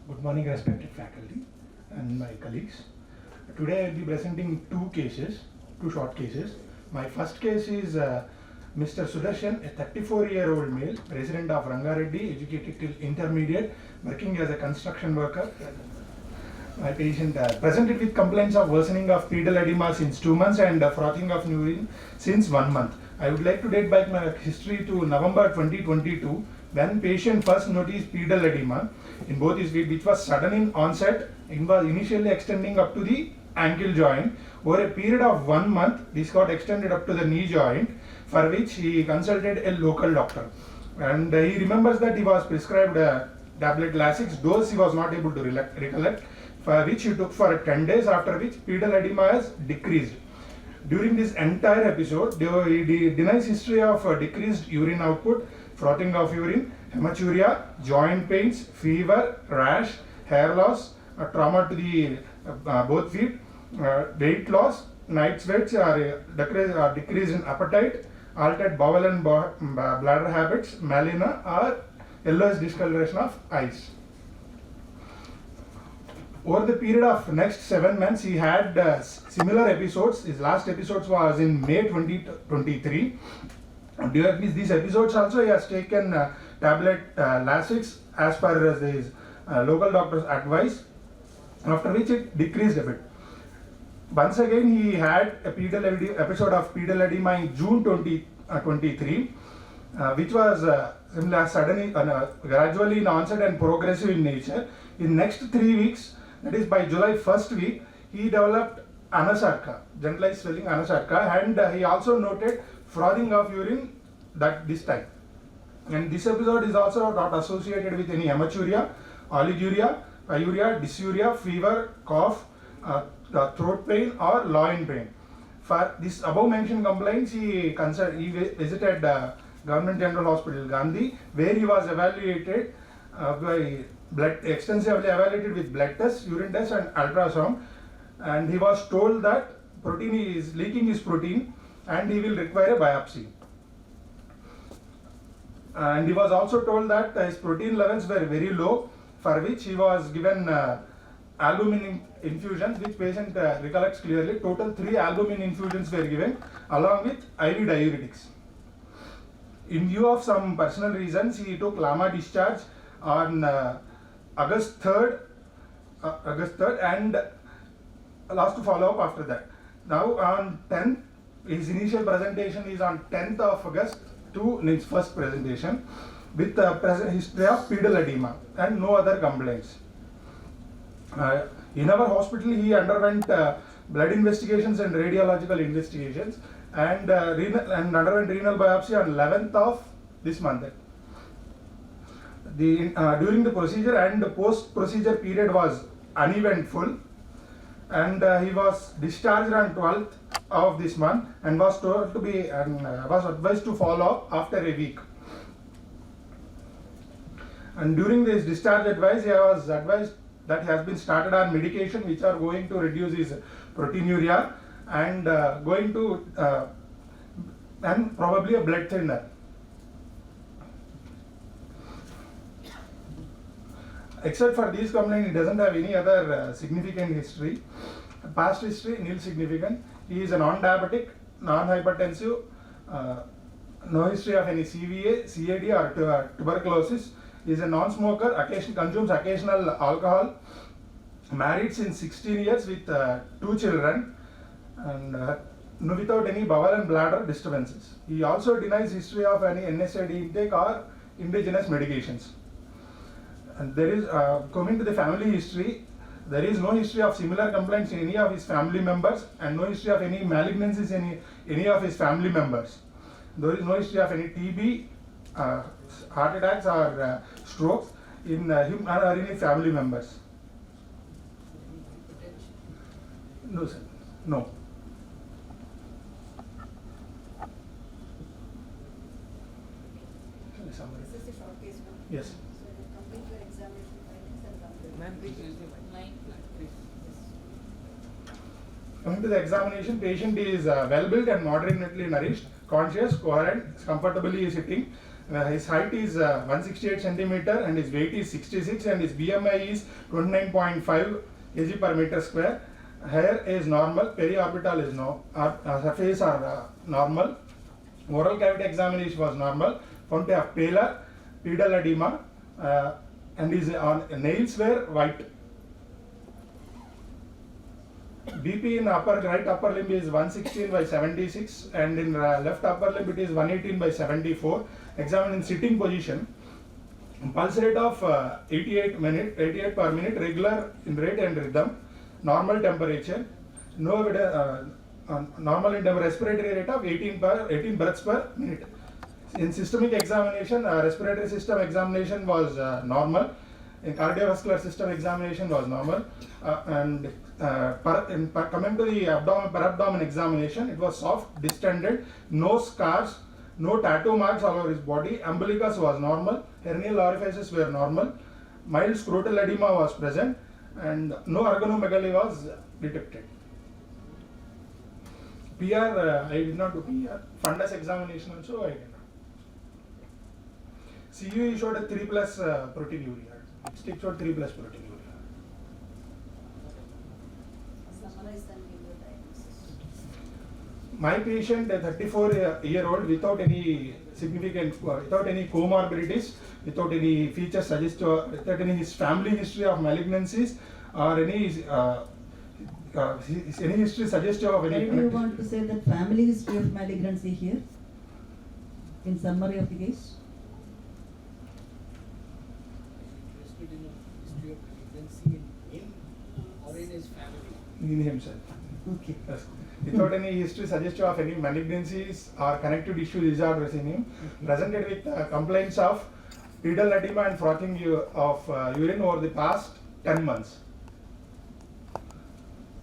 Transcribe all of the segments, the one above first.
Good morning, respected faculty and my colleagues. Today I will be presenting two short cases. My first case is Mr. Sudarshan, a 34-year-old male, resident of Rangareddy, educated till intermediate, working as a construction worker. My patient presented with complaints of worsening of pedal edema since 2 months and frothing of urine since 1 month. I would like to date back my history to November 2022, when patient first noticed pedal edema in both his feet, which was sudden in onset. It was initially extending up to the ankle joint. Over a period of 1 month, this got extended up to the knee joint, for which he consulted a local doctor. And he remembers that he was prescribed tablet Lasix dose he was not able to recollect, for which he took for 10 days, after which pedal edema has decreased. During this entire episode, he denies history of decreased urine output, frothing of urine, hematuria, joint pains, fever, rash, hair loss, trauma to the both feet, weight loss, night sweats, decrease in appetite, altered bowel and bladder habits, melena, or yellowish discoloration of eyes. Over the period of next 7 months, he had similar episodes. His last episodes was in May 2023. During these episodes also, he has taken tablet Lasix as per his local doctor's advice, after which it decreased a bit. Once again, he had a episode of pedal edema in June 2023, which was suddenly, gradually in onset and progressive in nature. In next 3 weeks, that is by July 1st week, he developed anasarca, generalized swelling anasarca, and he also noted frothing of urine this time. And this episode is also not associated with any hematuria, oliguria, pyuria, dysuria, fever, cough, throat pain, or loin pain. For this above mentioned complaints, he visited Government General Hospital Gandhi, where he was evaluated extensively evaluated with blood tests, urine tests, and ultrasound. And he was told that protein is leaking his protein, and he will require a biopsy. And he was also told that his protein levels were very low, for which he was given albumin infusion, which patient recollects clearly. Total 3 albumin infusions were given, along with IV diuretics. In view of some personal reasons, he took LAMA discharge on August 3rd, and last follow-up after that. Now on 10th, his initial presentation is on 10th of August to his first presentation, with present history of pedal edema and no other complaints. In our hospital, he underwent blood investigations and radiological investigations, and underwent renal biopsy on 11th of this month. During the procedure and post-procedure period was uneventful, and he was discharged on 12th of this month and was told to be was advised to follow up after a week. And during this discharge advice, he was advised that he has been started on medication which are going to reduce his proteinuria and and probably a blood thinner. Except for these complaints, he doesn't have any other significant history. Past history, nil significant. He is a non-diabetic, non-hypertensive, no history of any CVA, CAD, or tuberculosis. He is a non-smoker, consumes occasional alcohol, married since 16 years with 2 children, and without any bowel and bladder disturbances. He also denies history of any NSAID intake or indigenous medications. And there is, coming to the family history, there is no history of similar complaints in any of his family members, and no history of any malignancies in any of his family members. There is no history of any TB, heart attacks, or strokes in him or any family members. No, sir. No. This is a short case, ma'am. Yes. So the complete your examination findings and complete. Ma'am, please use the mic. Coming to the examination, patient is well built and moderately nourished, conscious, coherent, comfortably sitting, His height is 168 centimeter and his weight is 66 and his BMI is 29.5 kg per meter square. Hair is normal, periorbital is surface are normal. Oral cavity examination was normal. Found to have pallor, pedal edema, and his nails were white. BP in right upper limb is 116 by 76 and in left upper limb it is 118 by 74. Examined in sitting position. Pulse rate of 88 per minute, regular in rate and rhythm. Normal temperature. No normal in respiratory rate of 18 breaths per minute. In systemic examination, respiratory system examination was normal. In cardiovascular system examination was normal. Coming to the per abdomen examination, it was soft, distended, no scars, no tattoo marks all over his body. Umbilicus was normal. Hernial orifices were normal. Mild scrotal edema was present, and no organomegaly was detected. PR, I did not do PR. Fundus examination also I did not. CUE showed a 3 plus proteinuria. Stick showed 3 plus proteinuria. Summarize and give your diagnosis. My patient, a 34-year-old, without any significant, without any comorbidities, without any features suggestive, without any his family history of malignancies or any history suggestive of any. Why do you want to say that family history of malignancy here? In summary of the case? Interested in a history of malignancy in him or in his family? In himself. Okay. Yes. Without any history suggestive of any malignancies or connective tissue disorders in him, presented with complaints of pedal edema and frothing of urine over the past 10 months.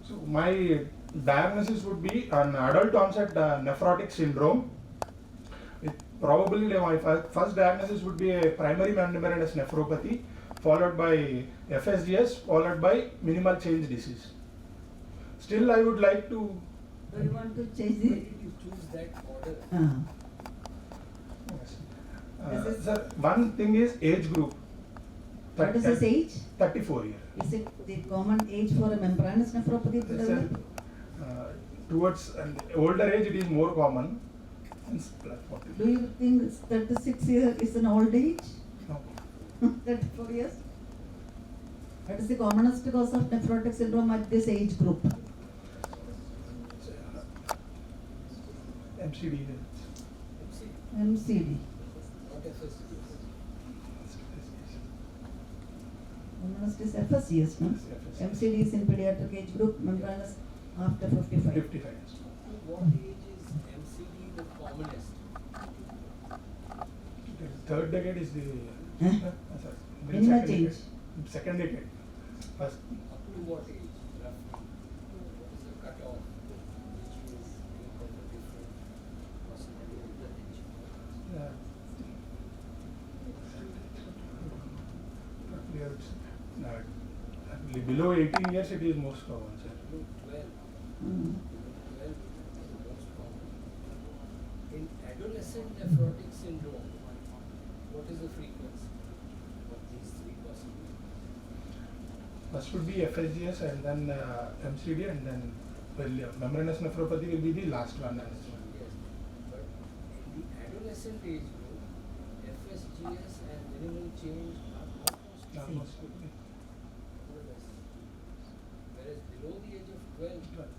So my diagnosis would be an adult onset nephrotic syndrome. Probably my first diagnosis would be a primary membranous nephropathy, followed by FSGS, followed by minimal change disease. Still, I would like to. Do you want to change Why the? did you choose that order? Yes. This is- Sir, one thing is age group. What is his age? 34 years. Is it the common age for a membranous nephropathy to Yes, develop? Towards an older age, it is more common. Do you think 36 years is an old age? No. 34 years? What is the commonest cause of nephrotic syndrome at this age group? MCD. MC, MCD. not FSGS. Commonest is FSGS, no? Yes, MCD is in pediatric age group, membranous after 55. 55 years. What age is MCD the commonest? The third decade is the. Huh? Sorry. Minimal Second change. decade. Second decade. First. Up to what age, roughly? What is the cutoff which you think of a different possibility? Below 18 years, it is most common, sir. No, 12. Mm. 12 is the most common. In adolescent nephrotic syndrome, what is the frequency of these three possibilities? First would be FSGS and then MCD and then membranous nephropathy will be the last one. Yes, but in the adolescent age group, FSGS and minimal change are almost Almost would be. more or less. Whereas below the age of 12,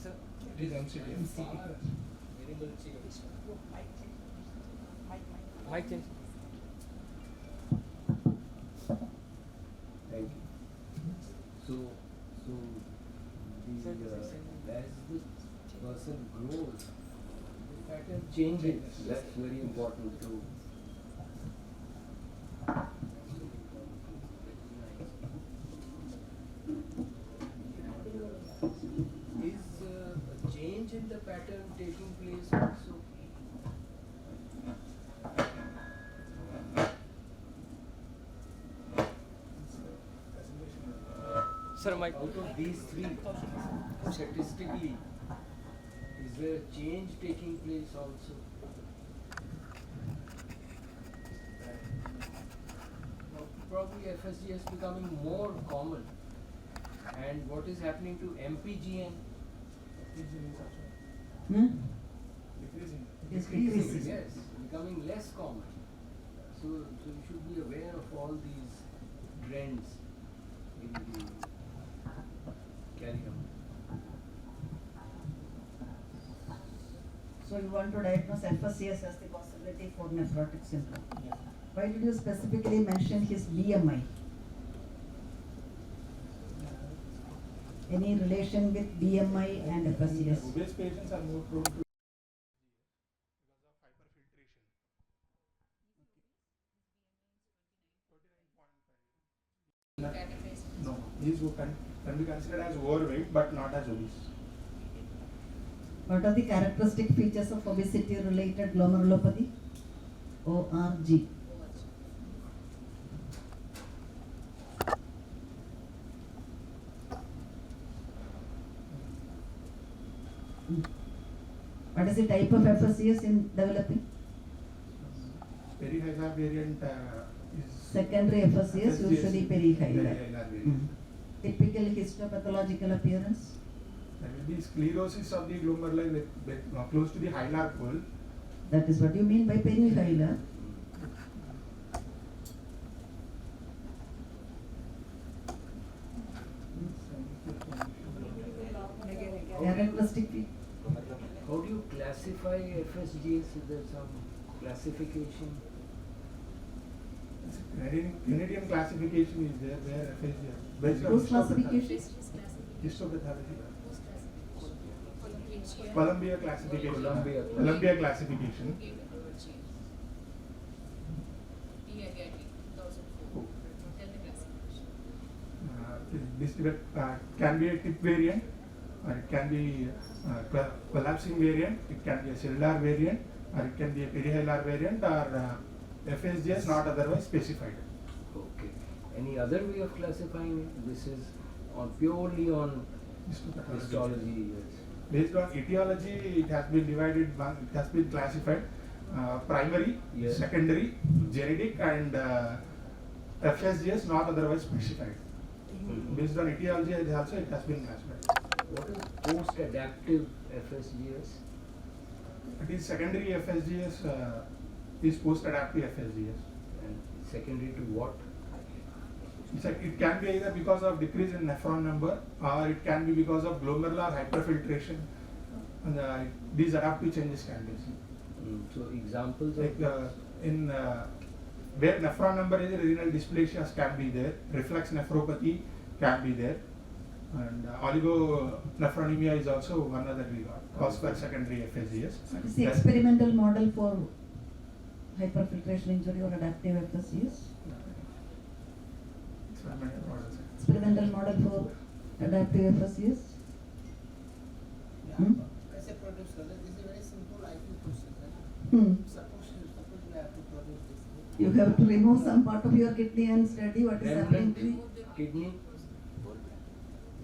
Sir, it is MCD. far minimal change. Mic change. Thank you. So the as the person grows, the pattern changes. That's very important to Is a change in the pattern taking place also? Sir, mic. Out of these three, statistically, is there a change taking place also? probably FSGS becoming more common. And what is happening to MPGN? Hmm? Decreasing. It is decreasing. Yes, becoming less common. So you should be aware of all these trends in the carry on. So you want to diagnose FSCS as the possibility for nephrotic syndrome. Yes. Why did you specifically mention his BMI? Any relation with BMI and FSCS? Obese patients are more prone to because of hyperfiltration. 29.5. Categorized. No, these can be considered as overweight but not as obese. What are the characteristic features of obesity related glomerulopathy? ORG. What is the type of FSCS in developing? Perihilar variant is Secondary FSCS, usually perihilar. Perihilar variant. Typical histopathological appearance? There will be sclerosis of the glomeruli with close to the hilar pole. That is what you mean by perihilar. Characteristic feature. How do you classify FSGS? Is there some classification? Canadian classification is there where FSGS based on Whose classification? histopathology. Columbia. Columbia classification. Columbia Columbia classification. Oh. Tell the classification. This can be a tip variant, or it can be collapsing variant, it can be a cellular variant, or it can be a perihilar variant, or FSGS not otherwise specified. Okay. Any other way of classifying it? This is on purely on histology. Yes. Based on etiology, it has been divided, it has been classified primary, Yes. secondary, genetic, and FSGS not otherwise specified. Based on etiology, it has been classified. What is post-adaptive FSGS? It is secondary FSGS, is post-adaptive FSGS. And secondary to what? It can be either because of decrease in nephron number, or it can be because of glomerular hyperfiltration. And these adaptive changes can be seen. So examples Like of in where nephron number is, renal dysplasias can be there, reflex nephropathy can be there, and oligonephronemia is also one other we got, cause for secondary FSGS. What is the experimental model for hyperfiltration injury or adaptive FSCS? Experimental models. Experimental model for adaptive FSCS? Hmm? As a producer, this is a very simple IQ question. Suppose you have to produce this. You have to remove some part of your kidney and study what is happening to remnant kidney?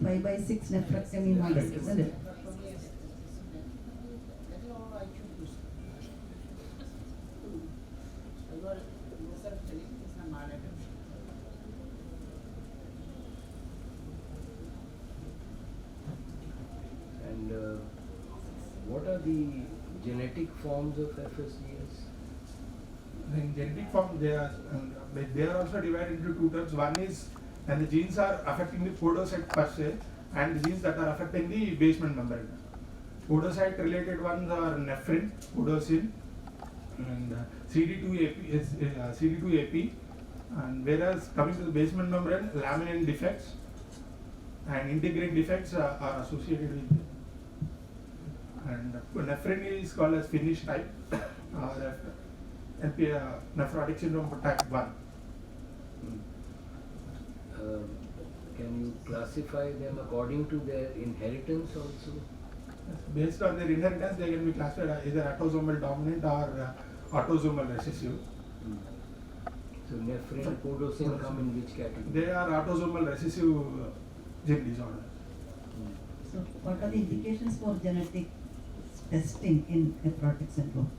5/6 nephrectomy model, isn't it? That is all IQ question. You are yourself telling this is not adaptation. And what are the genetic forms of FSGS? In genetic form, they are also divided into two terms. One is, and the genes are affecting the podocyte per se, and the genes that are affecting the basement membrane. Podocyte related ones are nephrin, podosin, and CD2AP, and whereas coming to the basement membrane, laminin defects and integrin defects are associated with it. And nephrin is called as Finnish type, nephrotic syndrome type 1. Can you classify them according to their inheritance also? Based on their inheritance, they can be classified as either autosomal dominant or autosomal recessive. So nephrin and podosin come in which category? They are autosomal recessive gene disorder. So what are the indications for genetic testing in nephrotic syndrome,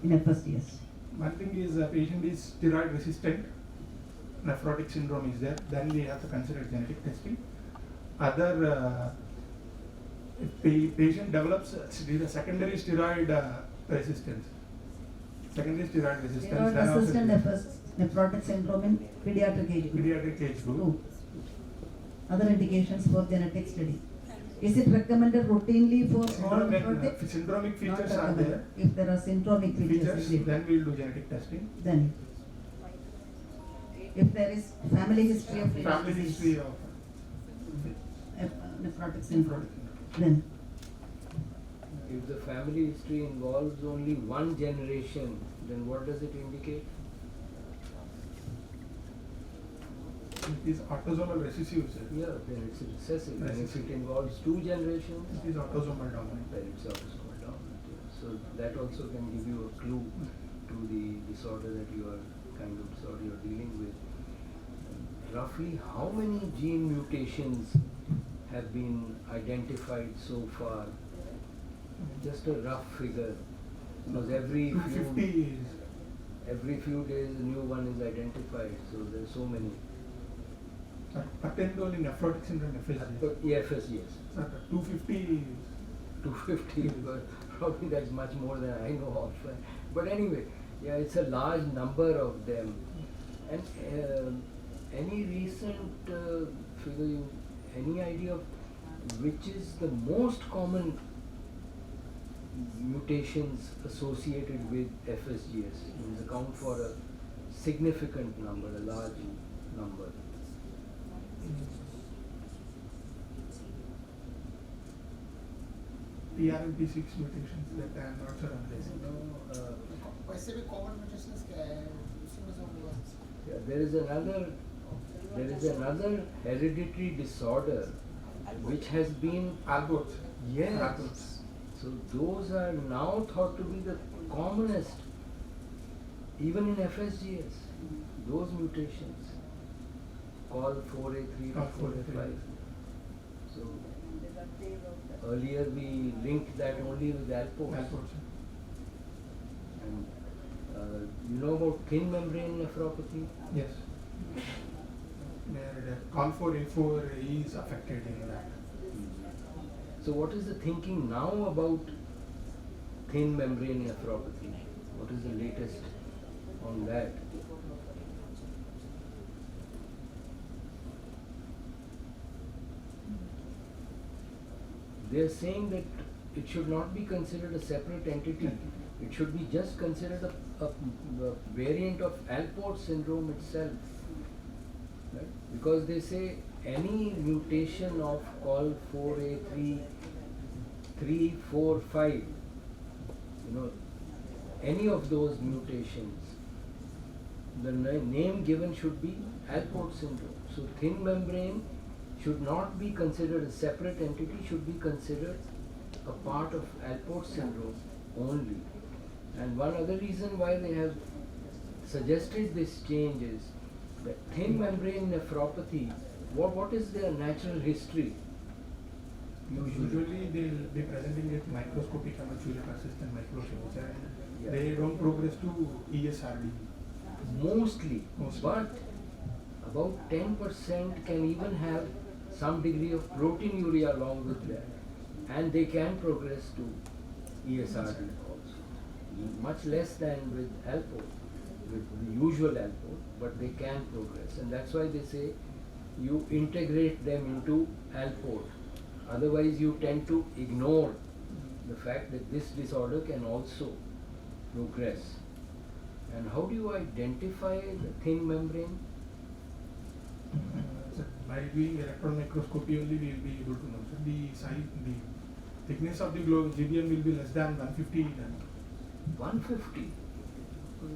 in FSDS? One thing is patient is steroid resistant, nephrotic syndrome is there, then we have to consider genetic testing. Other, if patient develops secondary steroid resistance. Secondary steroid resistance. Steroid then also resistant nephrotic syndrome in pediatric age group. pediatric age group. 2. Other indications for genetic study. Is it recommended routinely for all nephrotic? Syndromic Not features are recommended. there. If there are syndromic features, Then we will do genetic testing. then if there is family history of Family history of nephrotic syndrome, nephrotic syndrome. then If the family history involves only one generation, then what does it indicate? It is autosomal recessive, sir. Yeah, then it's recessive. And if Recessive. it involves two generations, It is autosomal dominant. then it's autosomal dominant. Yeah. So that also can give you a clue to the disorder that you are you're dealing with. Roughly how many gene mutations have been identified so far? Just a rough figure. Because every 250 few, is every few days a new one is identified. So there's so many. pertained only nephrotic syndrome FSGS. But EFS, yes. Sir, 250 is 250, but probably that's much more than I know of. But anyway, yeah, it's a large number of them. And any recent figure, any idea of which is the most common mutations associated with FSGS? It account for a significant number, a large number. PRMP6 mutations that I am not sure on this. वैसे भी common mutations क्या है उसी में से हम लोग Yeah, there is another hereditary disorder which has been Alport's. yes. Alport's. So those are now thought to be the commonest, even in FSGS. Those mutations called 4A3 or 4A5. So earlier we linked that only with Alport's. Alport's. And you know about thin membrane nephropathy? Yes. COL4A4 is affected in that. So what is the thinking now about thin membrane nephropathy? What is the latest on that? They are saying that it should not be considered a separate entity. It should be just considered a variant of Alport syndrome itself. Right? Because they say any mutation of COL4A3, 3, 4, 5, any of those mutations, the name given should be Alport syndrome. So thin membrane should not be considered a separate entity, should be considered a part of Alport syndrome only. And one other reason why they have suggested this change is that thin membrane nephropathy, what is their natural history? Usually they will be presenting it microscopic hematuria persistent microcysts and Yeah. they don't progress to ESRD. Mostly, Mostly. but about 10% can even have some degree of proteinuria along with that, and they can progress to ESRD also. Much less than with Alport, with the usual Alport, but they can progress, and that's why they say you integrate them into Alport. Otherwise, you tend to ignore the fact that this disorder can also progress. And how do you identify the thin membrane? So by doing electron microscopy only we will be able to know. So the size, the thickness of the GBM will be less than 150 then. 150.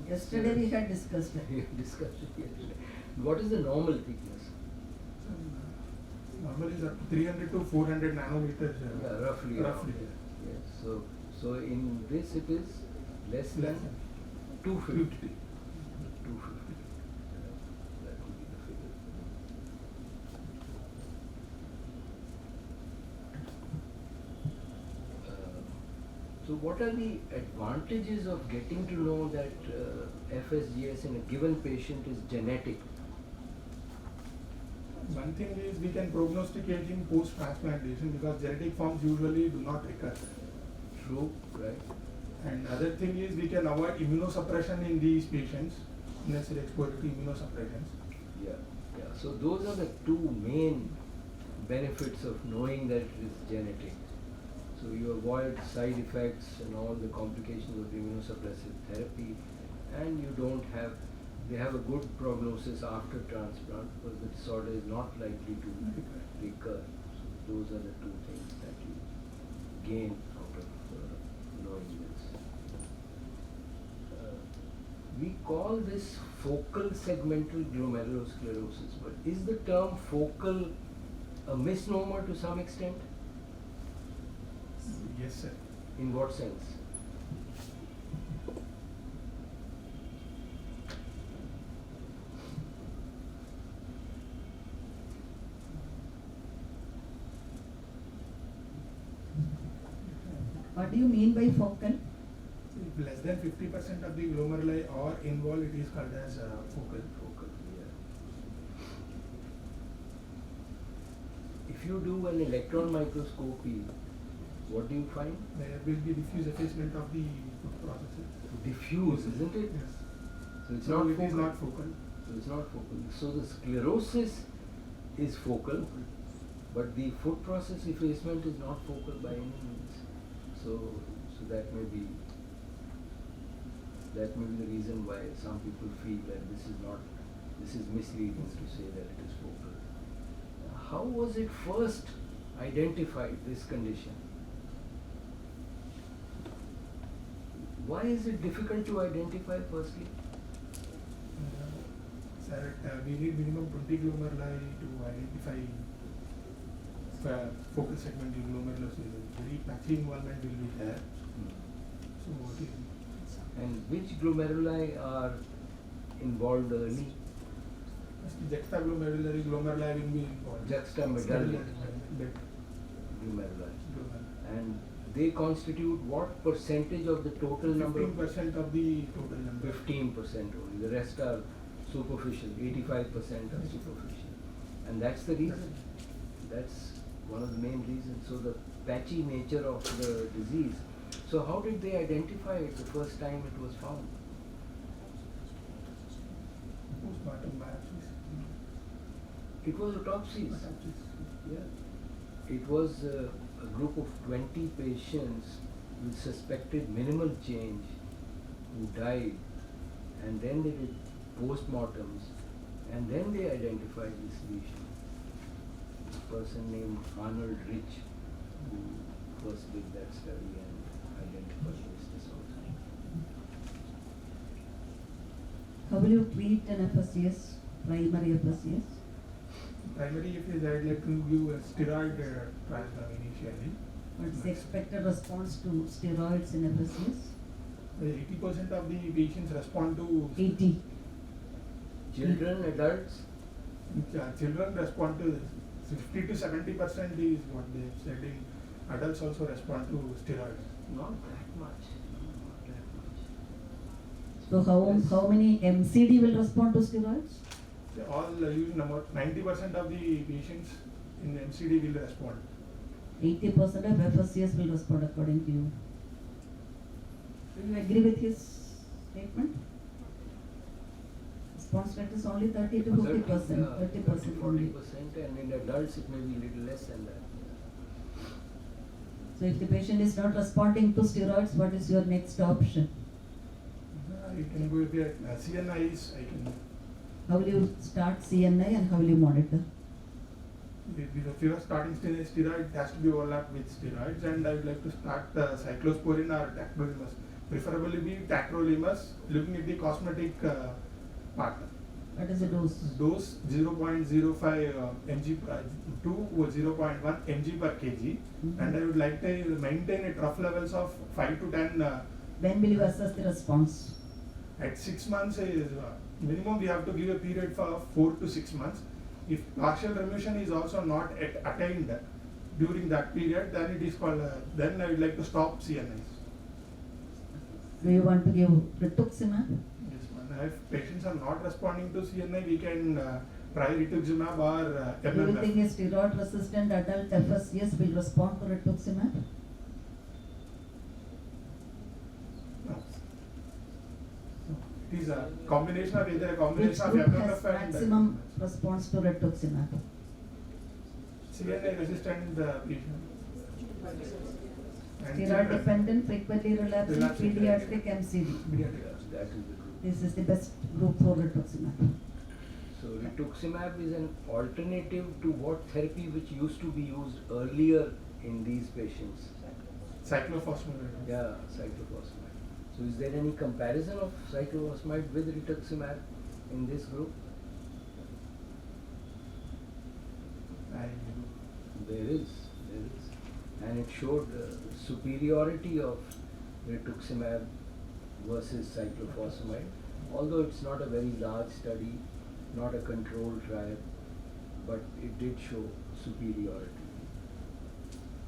yesterday we had discussed it. We discussed it yesterday. What is the normal thickness? Normally is up to 300 to 400 nanometers. Yeah, roughly. Roughly. Yes. So in this it is less than Less than 250. 250. 250. That would be the figure. So what are the advantages of getting to know that FSGS in a given patient is genetic? one thing is we can prognosticate in post-transplantation because genetic forms usually do not recur. True, right? And other thing is we can avoid immunosuppression in these patients, unnecessary exposure to immunosuppressions. Yeah, yeah. So those are the two main benefits of knowing that it is genetic. So you avoid side effects and all the complications of immunosuppressive therapy, and you don't have, they have a good prognosis after transplant because the disorder is not likely to recur. So those are the two things that you gain out of knowing this. We call this focal segmental glomerulosclerosis, but is the term focal a misnomer to some extent? Yes, sir. In what sense? What do you mean by focal? If less than 50% of the glomeruli are involved, it is called as focal. Focal, yeah. If you do an electron microscopy, what do you find? There will be diffuse effacement of the food processes. Diffuse, isn't it? Yes. So it's So not it focal. is not focal. So it's not focal. So the sclerosis is focal, but the foot process effacement is not focal by any means. So that may be the reason why some people feel that this is misleading to say that it is focal. How was it first identified, this condition? Why is it difficult to identify firstly? Sir, we need minimum 20 glomeruli to identify focal segmental glomerulosis. Very patchy involvement will be there. So what is And which glomeruli are involved early? juxtaglomerulary glomeruli will be involved. Juxtamedullary glomeruli. And they constitute what percentage of the total number? 15% of the total number. 15% only. The rest are superficial. 85% are superficial. And that's the reason. That's one of the main reasons. So the patchy nature of the disease. So how did they identify it the first time it was found? Postmortem biopsies. It was autopsies. Biopsies. Yeah. It was a group of 20 patients with suspected minimal change who died, and then they did postmortems, and then they identified this lesion. A person named Arnold Rich, who first did that study and identified this disorder. How will you treat an FSCS, primary FSCS? Primary, if is I'd like to give a steroid transdermal initially. What's the expected response to steroids in FSCS? 80% of the patients respond to 80. Children, adults, children respond to 50 to 70% is what they said. In adults also respond to steroids. not that much. Not that much. So how many MCD will respond to steroids? They all use number 90% of the patients in MCD will respond. 80% of FSCS will respond according to you. Do you agree with his statement? Response rate is only 30 to 50%, 30% only. 40%, and in adults it may be a little less than that. So if the patient is not responding to steroids, what is your next option? You can go with the CNIs. I can. How will you start CNI and how will you monitor? If you are starting steroid, it has to be overlapped with steroids, and I would like to start cyclosporin or tacrolimus. Preferably be tacrolimus, looking at the cosmetic part. What is the dose? Dose 0.05 mg to 0.1 mg per kg, and I would like to maintain at rough levels of 5 to 10. When will you assess the response? At 6 months is minimum. We have to give a period for 4 to 6 months. If partial remission is also not attained during that period, then it is called. Then I would like to stop CNIs. Do you want to give rituximab? Yes, ma'am. If patients are not responding to CNI, we can prior rituximab or Do you MMF. think a steroid resistant adult FSCS will respond to rituximab? No. It is a combination of either a Which combination of group has MMF and maximum response to rituximab? CNA resistant patient. And Steroid dependent, frequently relapsing Relapsing pediatric MCD. pediatric. That is the group. This is the best group for rituximab. So rituximab is an alternative to what therapy which used to be used earlier in these patients? Cyclophosphamide. Yeah, cyclophosphamide. So is there any comparison of cyclophosphamide with rituximab in this group? There is. And it showed superiority of rituximab versus cyclophosphamide, although it's not a very large study, not a controlled trial, but it did show superiority.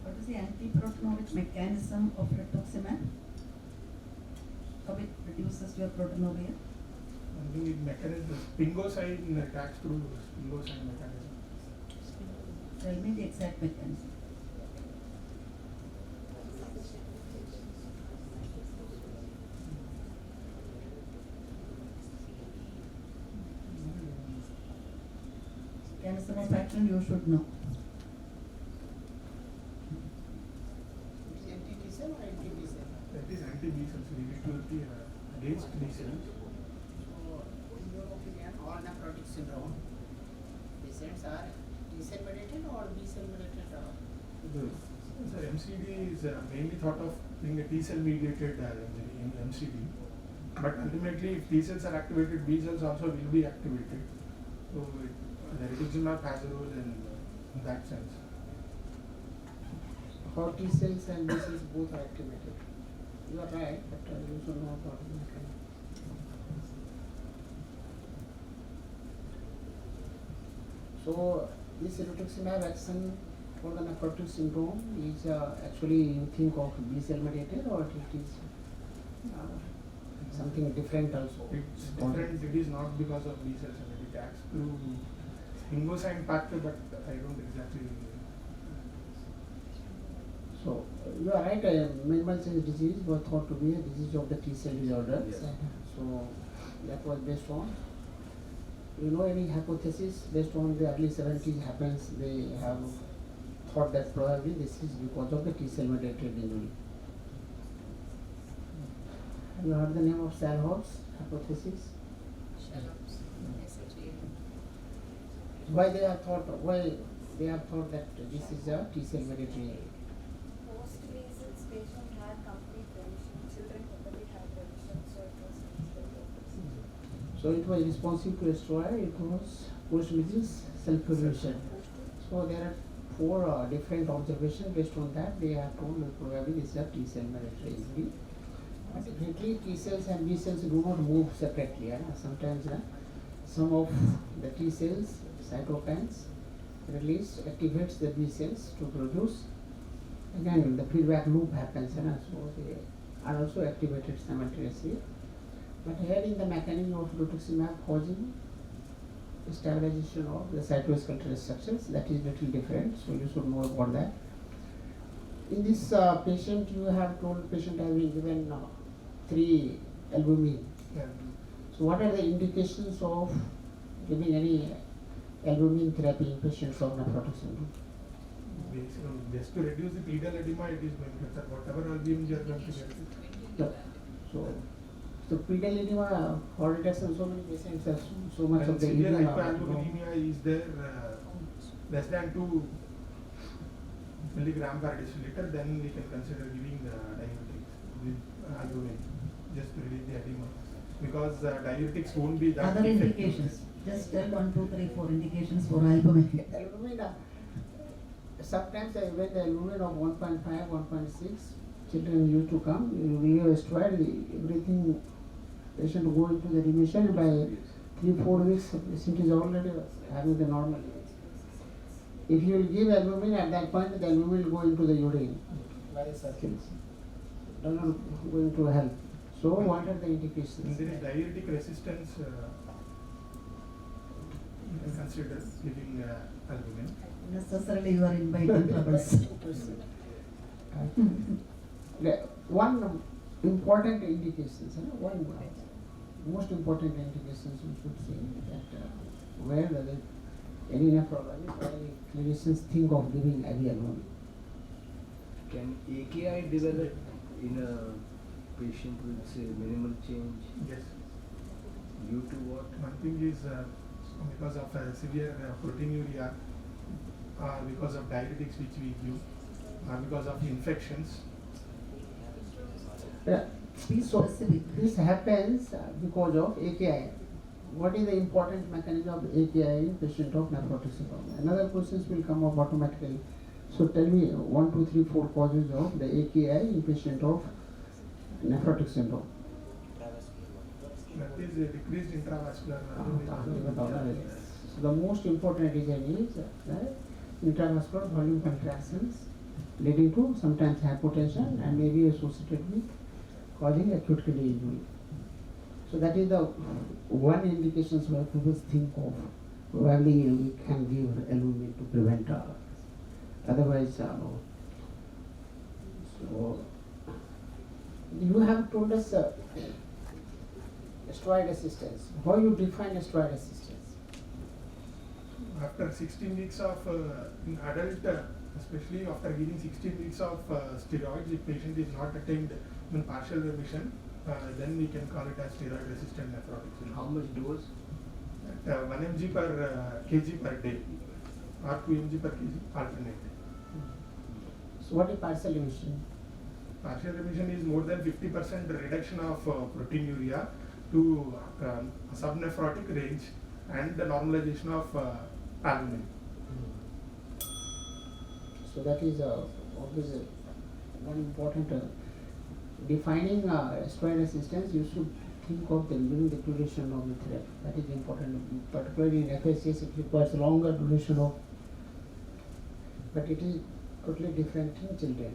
What is the antiproteinuric mechanism of rituximab? How it reduces your proteinuria? I think it mechanism, sphingosine attacks through sphingosine mechanism. Tell me the exact mechanism. Mechanism of action you should know. It is anti-T cell or anti-B cell? That is anti-B cells, relatively against B cells. So, in your opinion, all nephrotic syndrome patients are T cell mediated or B cell mediated? So MCD is mainly thought of being a T cell mediated injury in MCD. But ultimately, if T cells are activated, B cells also will be activated. So the rituximab has a role in that sense. How T cells and B cells both are activated? You are right, but you should know about the mechanism. So, this rituximab action for the nephrotic syndrome is actually you think of B cell mediated or it is something different also? It's different, it is not because of B cells and it acts through sphingosine pathway, but I don't exactly. So, you are right, minimal change disease was thought to be a disease of the T cell disorders. Yes. So, that was based on, you know, any hypothesis based on the early 70s happens, they have thought that probably this is because of the T cell mediated injury. Have you heard the name of Shalhoff's hypothesis? Why they have thought that this is a T cell mediated injury? Most reasons patient had complete remission, children totally had remission, so it was considered. So it was responsive to steroid, it was post-measles self-remission. So there are four different observations based on that. They have told that probably this is a T cell mediated injury. But definitely T cells and B cells do not move separately. Sometimes some of the T cells, cytokines, release activates the B cells to produce. Again, the feedback loop happens, so they are also activated simultaneously. But here in the mechanism of rituximab causing stabilization of the cytoskeletal structures, that is little different, so you should know about that. In this patient, you have told patient has been given 3 albumin. So what are the indications of giving any albumin therapy in patients of nephrotic syndrome? Basically, just to reduce the pedal edema, it is going to whatever albumin you are going to get. So pedal edema for reduction, so many patients have so much And of the severe edema. hypoalbuminemia is there less than 2 milligram per deciliter, then we can consider giving diuretics with albumin just to relieve the edema. Because diuretics won't be that Other effective. indications. Just tell 1, 2, 3, 4 indications for albumin. Albumin, sometimes when the albumin of 1.5, 1.6, children used to come, we have steroid, everything, patient go into the remission, and by 3-4 weeks, patient is already having the normal. If you will give albumin at that point, the albumin will go into the urine via circulation. Does not go into health. So what are the And indications? there is diuretic resistance. You can consider giving albumin. Necessarily you are inviting troubles. One important indications, one most important indications we should say that where any nephrologist or any clinicians think of giving IV albumin. Can AKI develop in a patient with say minimal change Yes. due to what? One thing is because of severe proteinuria, because of diuretics which we give, because of infections. Be So specific. this happens because of AKI. What is the important mechanism of AKI in patient of nephrotic syndrome? Another questions will come up automatically. So tell me 1, 2, 3, 4 causes of the AKI in patient of nephrotic syndrome. That is a decreased intravascular. So the most important reason is intravascular volume contractions leading to sometimes hypotension and may be associated with causing acute kidney injury. So that is the one indications where people think of probably we can give albumin to prevent otherwise. So you have told us steroid assistance. How you define steroid assistance? After 16 weeks of in adult, especially after giving 16 weeks of steroids, if patient is not attained in partial remission, then we can call it as steroid resistant nephrotic syndrome. How much dose? 1 mg per kg per day or 2 mg per kg alternate day. So what is partial remission? Partial remission is more than 50% reduction of proteinuria to subnephrotic range and the normalization of albumin. So that is obviously one important defining steroid resistance. You should think of the during the duration of the therapy. That is important. Particularly in FSCS, it requires longer duration of, but it is totally different in children.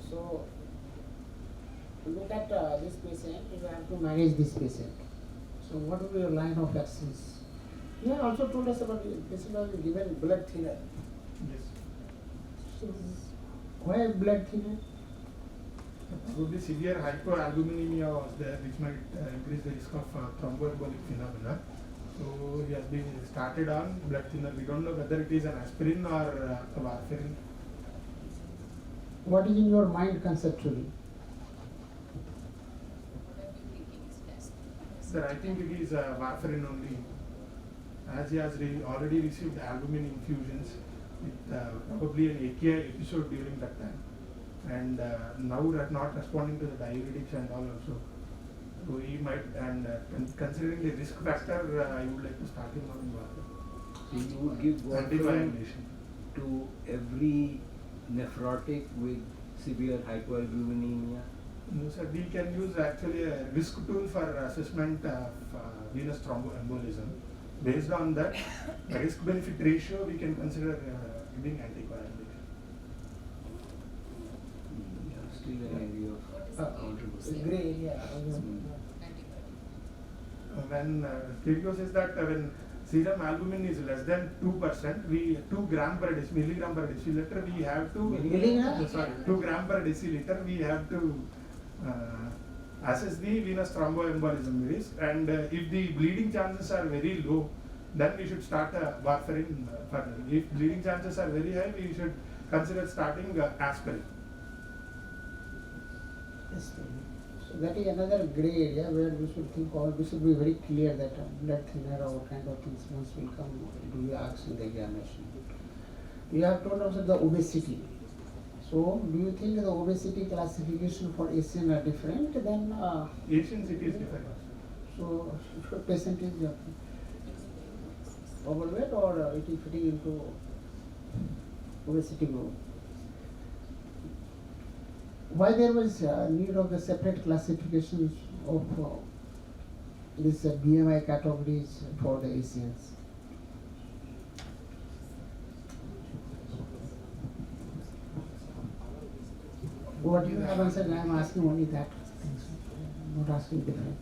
So look at this patient. You have to manage this patient. So what will be your line of actions? You have also told us about this is given blood thinner. Yes. So why blood thinner? Probably severe hypoalbuminemia was there, which might increase the risk of thromboembolic phenomena. So he has been started on blood thinner. We don't know whether it is an aspirin or warfarin. What is in your mind conceptually? Sir, I think it is warfarin only. As he has already received albumin infusions with probably an AKI episode during that time. And now not responding to the diuretics and all also. So he might, and considering the risk factor, I would like to start him on warfarin. So you would give warfarin Anticoagulation. to every nephrotic with severe hypoalbuminemia? No, sir, we can use actually a risk tool for assessment of venous thromboembolism. Based on that, the risk-benefit ratio, we can consider giving anticoagulation. Still an area of controversy. Gray area. When Kyrgios says that when serum albumin is less than 2%, we 2 gram per milligram per deciliter, we have to Milligram? sorry 2 gram per deciliter, we have to assess the venous thromboembolism risk, and if the bleeding chances are very low, then we should start warfarin further. If bleeding chances are very high, we should consider starting aspirin. Yes, so that is another gray area where we should think of, we should be very clear that blood thinner or what kind of things once will come to be asked in the examination. You have told us the obesity. So do you think the obesity classification for Asian are different than Asian cities different. so if a patient is overweight or it is fitting into obesity group? Why there was need of the separate classifications of this BMI categories for the Asians? What you have answered, I am asking only that. I'm not asking different.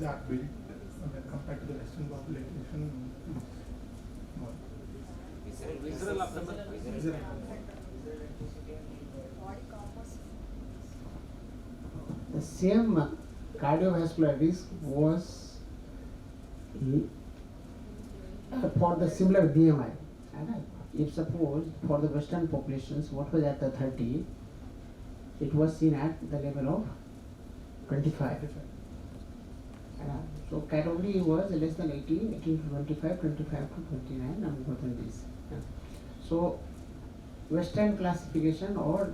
are built when compared to the Western population. More. Visceral Visceral. body composition. The same cardiovascular risk was for the similar BMI. And if suppose for the Western populations, what was at the 30, it was seen at the level of 25. So category was less than 18, 18 to 25, 25 to 29, and within this. So Western classification, or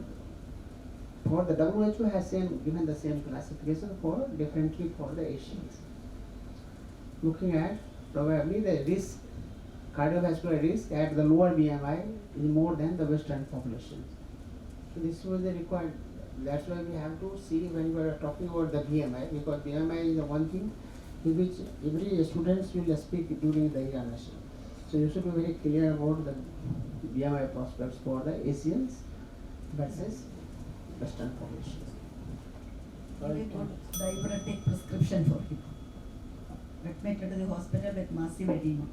for the WHO has given the same classification for differently for the Asians. Looking at probably the risk, cardiovascular risk at the lower BMI is more than the Western population. So this was the required. That's why we have to see when we are talking about the BMI, because BMI is the one thing in which every students will speak during the examination. So you should be very clear about the BMI prospects for the Asians versus Western population. We got diuretic prescription for him. Admitted to the hospital with massive edema.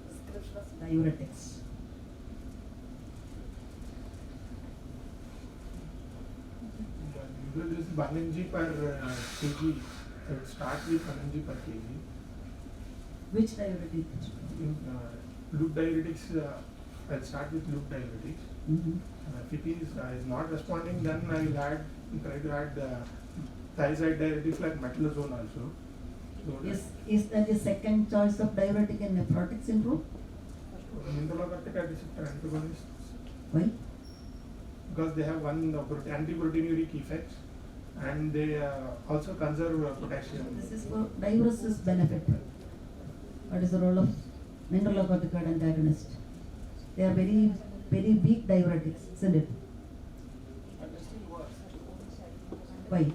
Prescription of Diuretics. Usually this is 1 mg per kg. So it starts with 1 mg per kg. Which diuretic? In loop diuretics, I'll start with loop diuretics. If it is not responding, then I will try to add thiazide diuretics like metolazone also. So Is that the second choice of diuretic in nephrotic syndrome? mineralocorticoid receptor antagonists, Why? because they have one antiproteinuric effects, and they also conserve potassium. This is for diuresis benefit. What is the role of mineralocorticoid antagonist? They are very, very weak diuretics, isn't it? Why?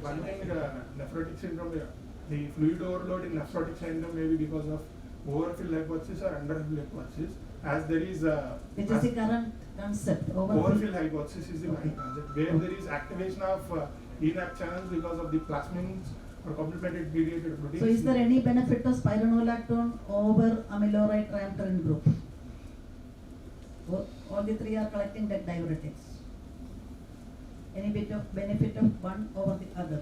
One thing, nephrotic syndrome, the fluid overload in nephrotic syndrome may be because of overfill hypothesis or underfill hypothesis. As there is Which is the current concept? overfill hypothesis is the Okay. main concept, where there is activation of ENaC channels because of the plasmins or complementary mediated proteins. So is there any benefit of spironolactone over amiloride triamterene group? All the three are collecting that diuretics. Any bit of benefit of one over the other?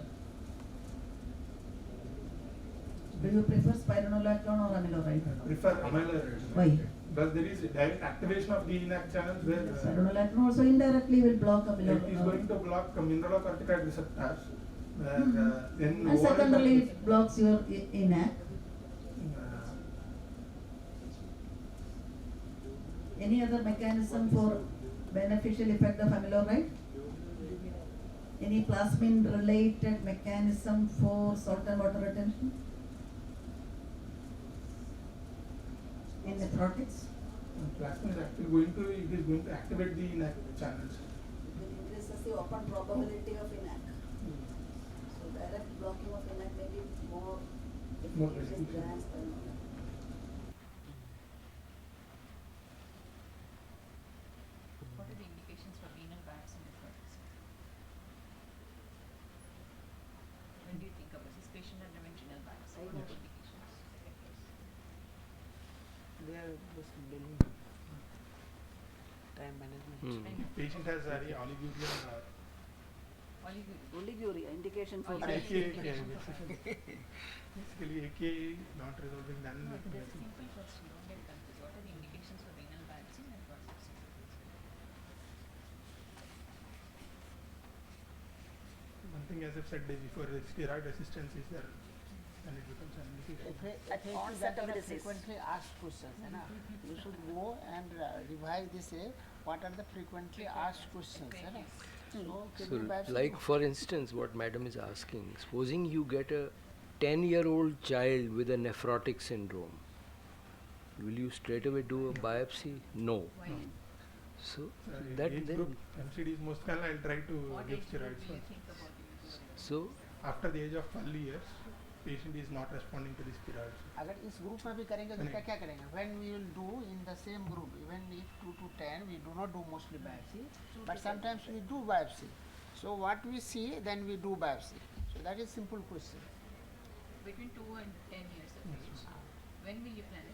Do you prefer spironolactone or amiloride? Prefer amyloid. Why? Because there is direct activation of the ENaC channels where Spironolactone also indirectly will block it is amiloride. going to block mineralocorticoid receptors. Where then And overall secondarily hypothesis- it blocks your ENaC. Any other mechanism for beneficial effect of amiloride? Any plasmin related mechanism for salt and water retention? In nephrotics? Plasma is actually going to, it is going to activate the ENaC channels. It increases the open probability of ENaC. So direct blocking of ENaC may be more More efficacious efficient. than spironolactone. What are the indications for renal bags and nephrotics? When do you think of this patient underwent renal bags? What are the indications? They are just building time management. And Patient has oliguria. Oliguria indication for AKA, basically AKA not resolving, then no, there's a simple question, don't get confused. What are the indications for renal bags and nephrotics? one thing as I've said before, the steroid resistance is there, and it becomes an indication. At onset of the disease. frequently asked questions. है ना? You should go and revise this. What are the frequently asked questions? है ना? So, kidney So, biopsy- like for instance, what madam is asking, supposing you get a 10-year-old child with a nephrotic syndrome, will you straight away do a biopsy? No. Why? So, Age that group, then, MCD is most common, I'll try to What give age group steroids do you first. think about using? so After the age of 12 years, patient is not responding to the steroids. अगर इस group में भी करेंगे तो नहीं। क्या क्या करेंगे? When we will do in the same group, even if 2 to 10, we do not do mostly biopsy, but sometimes we do biopsy. So what we see, then we do biopsy. So that is simple question. Between 2 and 10 years of Yes, age. When will you plan it?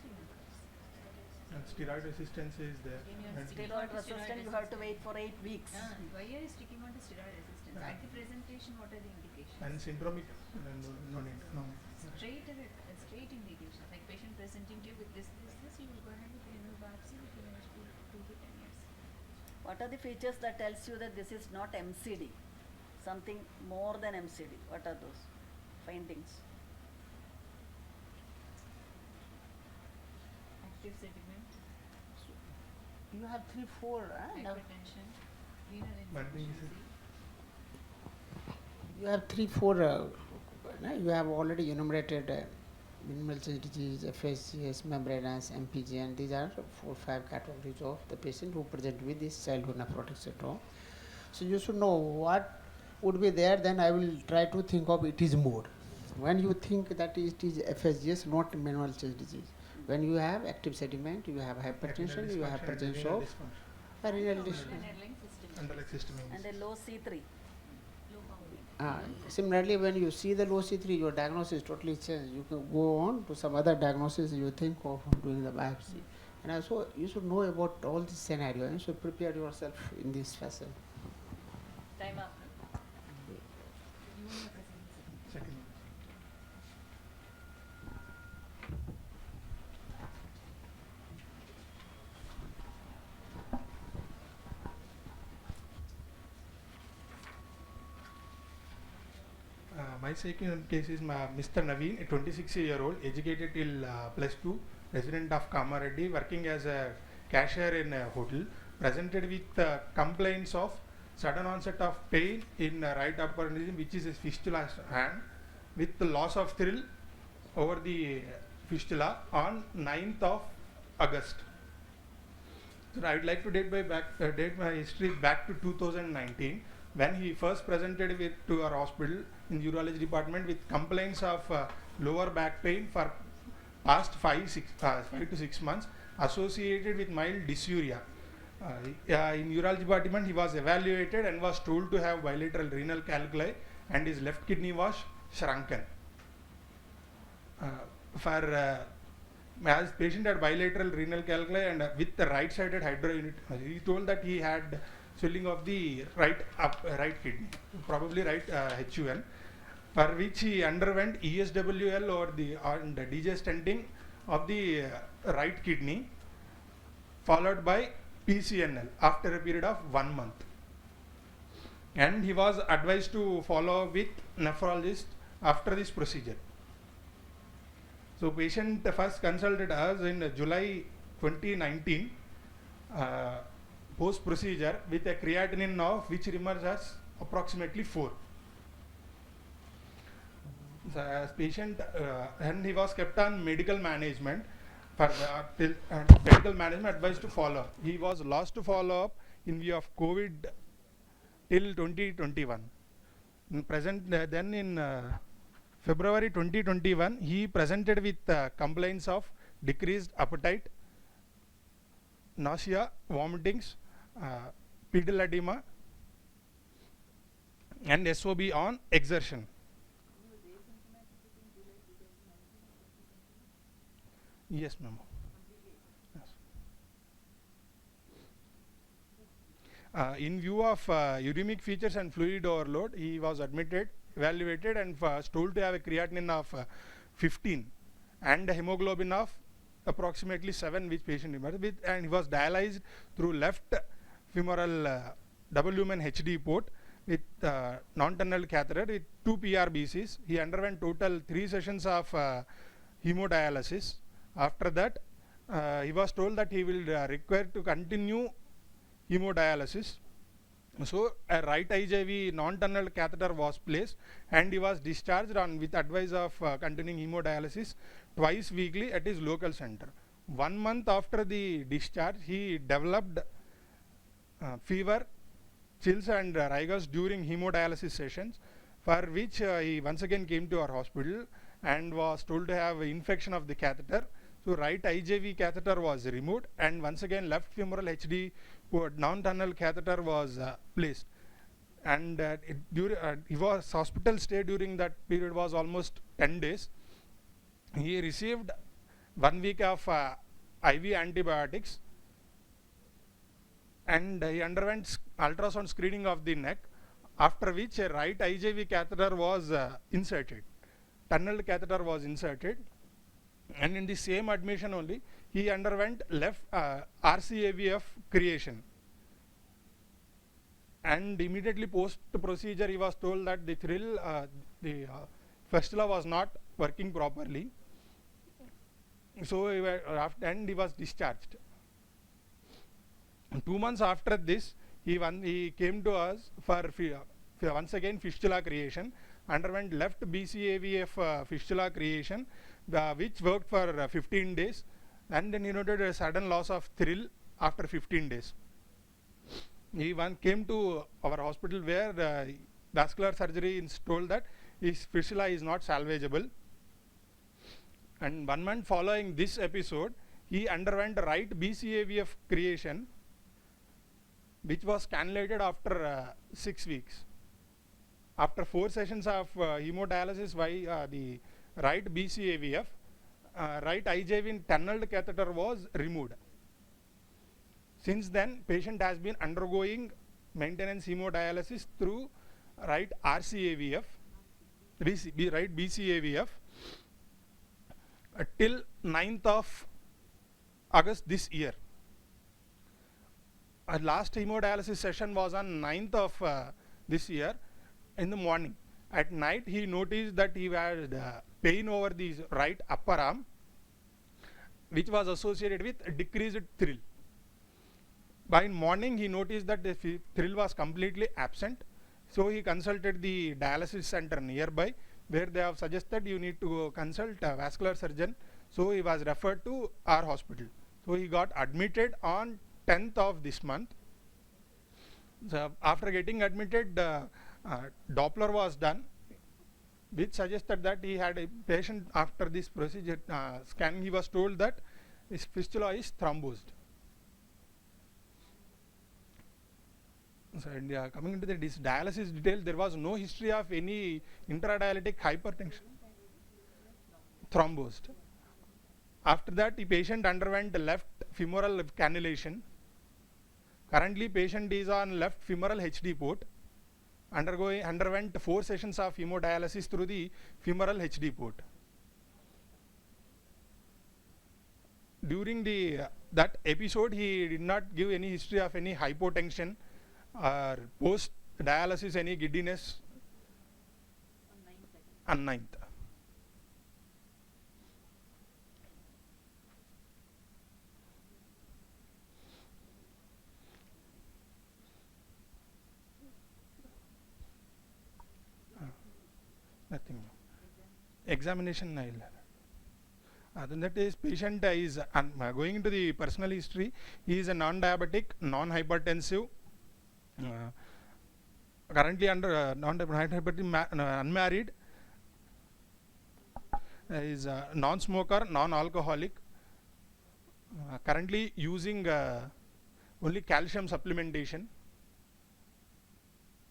And steroid resistance is there. In your And Steroid resistant, you have to wait for 8 weeks. Why are you sticking on to steroid resistance? At the presentation, what are the indications? and syndromic, no need, no. Straight indications. Like patient presenting to you with this, you will go ahead with renal biopsy between age 2 to 10 years. What are the features that tells you that this is not MCD? Something more than MCD. What are those findings? Active sediment, You have 3, 4, now hypertension, renal One thing is insufficiency. you have 3, 4, you have already enumerated minimal change disease, FSGS, membranous, MPG, and these are 4, 5 categories of the patient who present with this childhood nephrotic syndrome. So you should know what would be there, then I will try to think of it is mode. When you think that it is FSGS, not minimal change disease. When you have active sediment, you have hypertension, you have presence of renal dysfunction. Underlying system. And a low C3. Similarly, when you see the low C3, your diagnosis totally changes. You can go on to some other diagnosis you think of doing the biopsy. And also, you should know about all this scenario and you should prepare yourself in this fashion. Time up. You and your presidency. Second. My second case is Mr. Naveen, a 26-year-old, educated till +2, resident of Kamareddy, working as a cashier in a hotel, presented with complaints of sudden onset of pain in right upper knee, which is a fistula hand, with the loss of thrill over the fistula on 9th of August. So I would like to date my history back to 2019, when he first presented to our hospital in urology department with complaints of lower back pain for past 5 to 6 months associated with mild dysuria. In urology department, he was evaluated and was told to have bilateral renal calculi and his left kidney was shrunken. As patient had bilateral renal calculi and with the right-sided hydro unit, he told that he had swelling of the right kidney, probably right HUN, for which he underwent ESWL and DJ stenting of the right kidney, followed by PCNL after a period of 1 month. And he was advised to follow with nephrologist after this procedure. So patient first consulted us in July 2019 post procedure with a creatinine of which emerged as approximately 4. So as patient and he was kept on medical management for medical management advised to follow up. He was lost to follow up in view of COVID till 2021. Then in February 2021, he presented with complaints of decreased appetite, nausea, vomitings, pedal edema, and SOB on exertion. Yes, ma'am. Yes. In view of uremic features and fluid overload, he was admitted, evaluated, and was told to have a creatinine of 15 and a hemoglobin of approximately 7, which patient emerged with, and he was dialyzed through left femoral double lumen HD port with non-tunnel catheter with 2 PRBCs. He underwent total 3 sessions of hemodialysis. After that, he was told that he will require to continue hemodialysis. So a right IJV non-tunnel catheter was placed and he was discharged on with advice of continuing hemodialysis twice weekly at his local center. 1 month after the discharge, he developed fever, chills and rigors during hemodialysis sessions, for which he once again came to our hospital and was told to have infection of the catheter. So right IJV catheter was removed, and once again left femoral HD port non-tunnel catheter was placed. And he was hospital stay during that period was almost 10 days. He received 1 week of IV antibiotics, and he underwent ultrasound screening of the neck, after which a right IJV catheter was inserted. Tunneled catheter was inserted, and in the same admission only he underwent left RCAVF creation. And immediately post procedure he was told that the fistula was not working properly, so he was discharged. 2 months after this, he came to us for once again fistula creation, underwent left BCAVF fistula creation, which worked for 15 days, and then he noted a sudden loss of thrill after 15 days. He came to our hospital where vascular surgery is told that his fistula is not salvageable. And 1 month following this episode, he underwent right BCAVF creation, which was cannulated after 6 weeks. After 4 sessions of hemodialysis by the right BCAVF, right IJV tunneled catheter was removed. Since then, patient has been undergoing maintenance hemodialysis through right RCAVF, right BCAVF, till 9th of August this year. Our last hemodialysis session was on 9th of this year in the morning. At night, he noticed that he had pain over the right upper arm, which was associated with decreased thrill. By morning, he noticed that the thrill was completely absent. So he consulted the dialysis center nearby, where they have suggested you need to go consult a vascular surgeon. So he was referred to our hospital. So he got admitted on 10th of this month. So after getting admitted, Doppler was done, which suggested that he had a patient after this procedure scanning. He was told that his fistula is thrombosed. So, coming into the dialysis detail, there was no history of any intradialytic hypertension, thrombosed. After that, the patient underwent left femoral cannulation. Currently, patient is on left femoral HD port, underwent 4 sessions of hemodialysis through the femoral HD port. During that episode, he did not give any history of any hypotension or post dialysis any giddiness on 9th. Nothing. Examination. Then that is patient is going into the personal history. He is a non-diabetic, non-hypertensive, currently under non-hypertensive, unmarried, is non-smoker, non-alcoholic, currently using only calcium supplementation.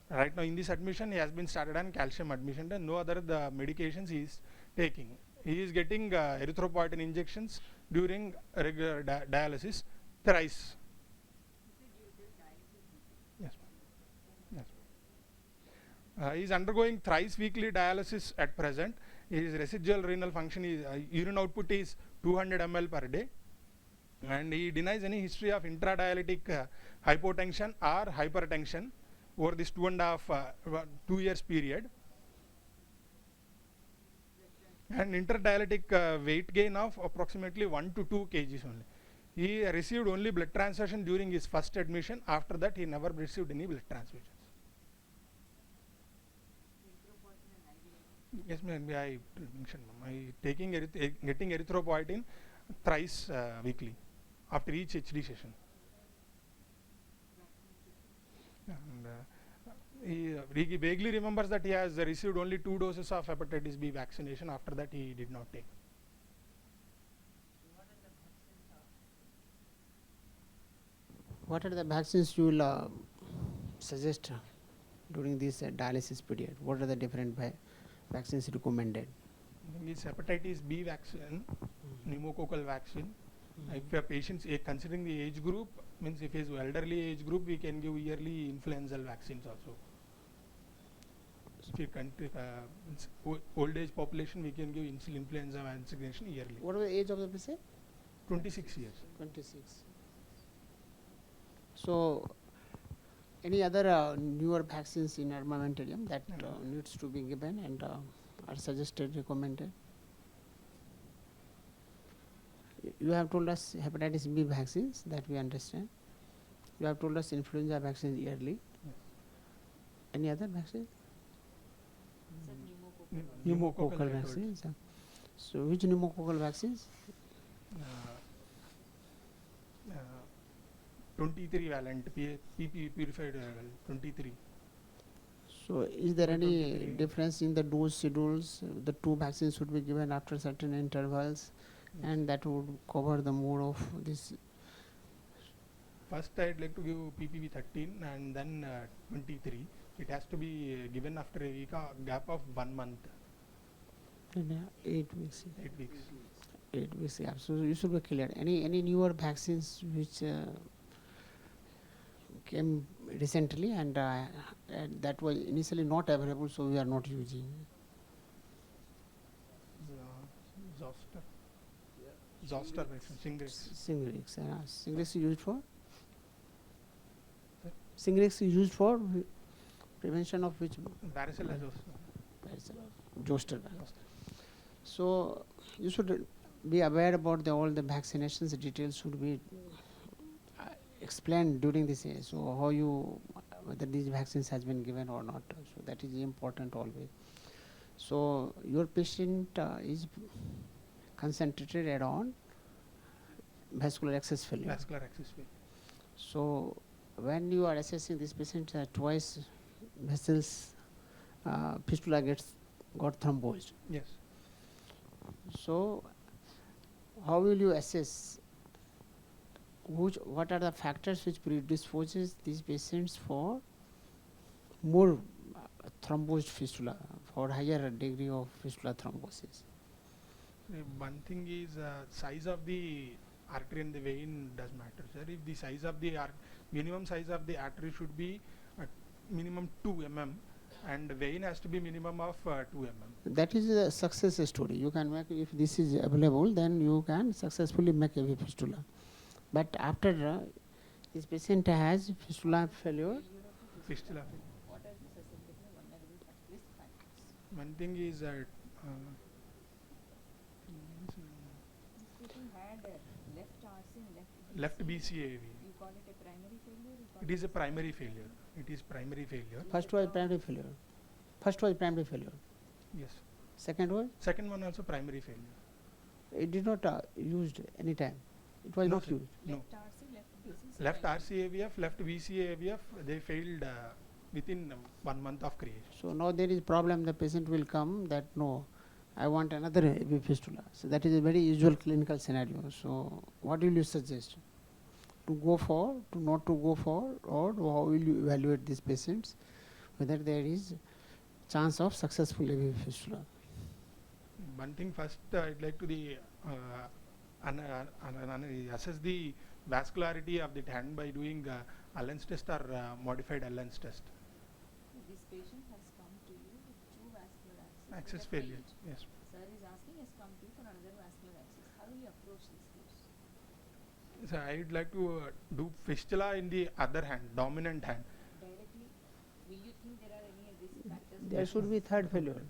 Right now in this admission, he has been started on calcium admission, and no other medications he is taking. He is getting erythropoietin injections during regular dialysis thrice. Yes. Yes. He is undergoing thrice weekly dialysis at present. His residual renal function is urine output is 200 ml per day, and he denies any history of intradialytic hypotension or hypertension over this 2 years period, and interdialytic weight gain of approximately 1 to 2 kgs only. He received only blood transfusion during his first admission. After that, he never received any blood transfusions. Yes, ma'am. I mentioned, I taking getting erythropoietin thrice weekly after each HD session. And He vaguely remembers that he has received only 2 doses of hepatitis B vaccination. After that, he did not take. What are the vaccines you will suggest during this dialysis period? What are the different vaccines recommended? This hepatitis B vaccine, pneumococcal vaccine. If a patient considering the age group, means if he is elderly age group, we can give yearly influenza vaccines also. If you means old age population, we can give influenza vaccination yearly. What was the age of the patient? 26 years. 26. So, any other newer vaccines in armamentarium that needs to be given and are suggested, recommended? You have told us hepatitis B vaccines, that we understand. You have told us influenza vaccines yearly. Yes. Any other vaccine? Sir, Pneumococcal I told. vaccines. So, which pneumococcal vaccines? 23 valent PP purified 23. So, is there any 23. difference in the dose schedules? The 2 vaccines should be given after certain intervals, and that would cover the mode of this. First, I'd like to give PPV 13 and then 23. It has to be given after a week gap of 1 month, 8 weeks. 8 weeks. 8 weeks. Yeah. So you should be clear. Any newer vaccines which came recently and that was initially not available, so we are not using. Zoster. Zoster vaccine, Shingrix. Shingrix. Shingrix is used for? Sir? Shingrix is used for prevention of which? Varicella zoster. Zoster. So you should be aware about all the vaccinations. Details should be explained during this year. So whether these vaccines has been given or not. So that is important always. So your patient is concentrated on vascular access failure. Vascular access failure. So when you are assessing this patient, twice vessels fistula got thrombosed. Yes. So how will you assess what are the factors which predisposes these patients for more thrombosed fistula, for higher degree of fistula thrombosis? One thing is size of the artery and the vein does matter, sir. If the size of the minimum size of the artery should be minimum 2 mm and vein has to be minimum of 2 mm. That is a success story. You can make, if this is available, then you can successfully make a fistula. But after this patient has fistula failure. Fistula failure. What are the susceptible vulnerable risk factors? One thing is This patient had left RC and left BCAV. You call it a primary failure? You call It is a primary failure. It is primary failure. First was primary failure. First was primary failure. Yes. Second was Second one also primary failure. it did not used any time. It was No, not sir. used. No. Left RC, left BC. Left RCAVF, left VCAVF, they failed within 1 month of creation. So now there is problem. The patient will come that no, I want another AV fistula. So that is a very usual clinical scenario. So what will you suggest? To go for, to not to go for, or how will you evaluate these patients, whether there is chance of successful AV fistula? One thing first, I'd like to assess the vascularity of the hand by doing Allen's test or modified Allen's test. This patient has come to you with 2 vascular access. Access that failure. failed. Yes. Sir is asking, has come to you for another vascular access. How will you approach this case? So I'd like to do fistula in the other hand, dominant hand. Directly, will you think there are any risk factors? There should be third failure.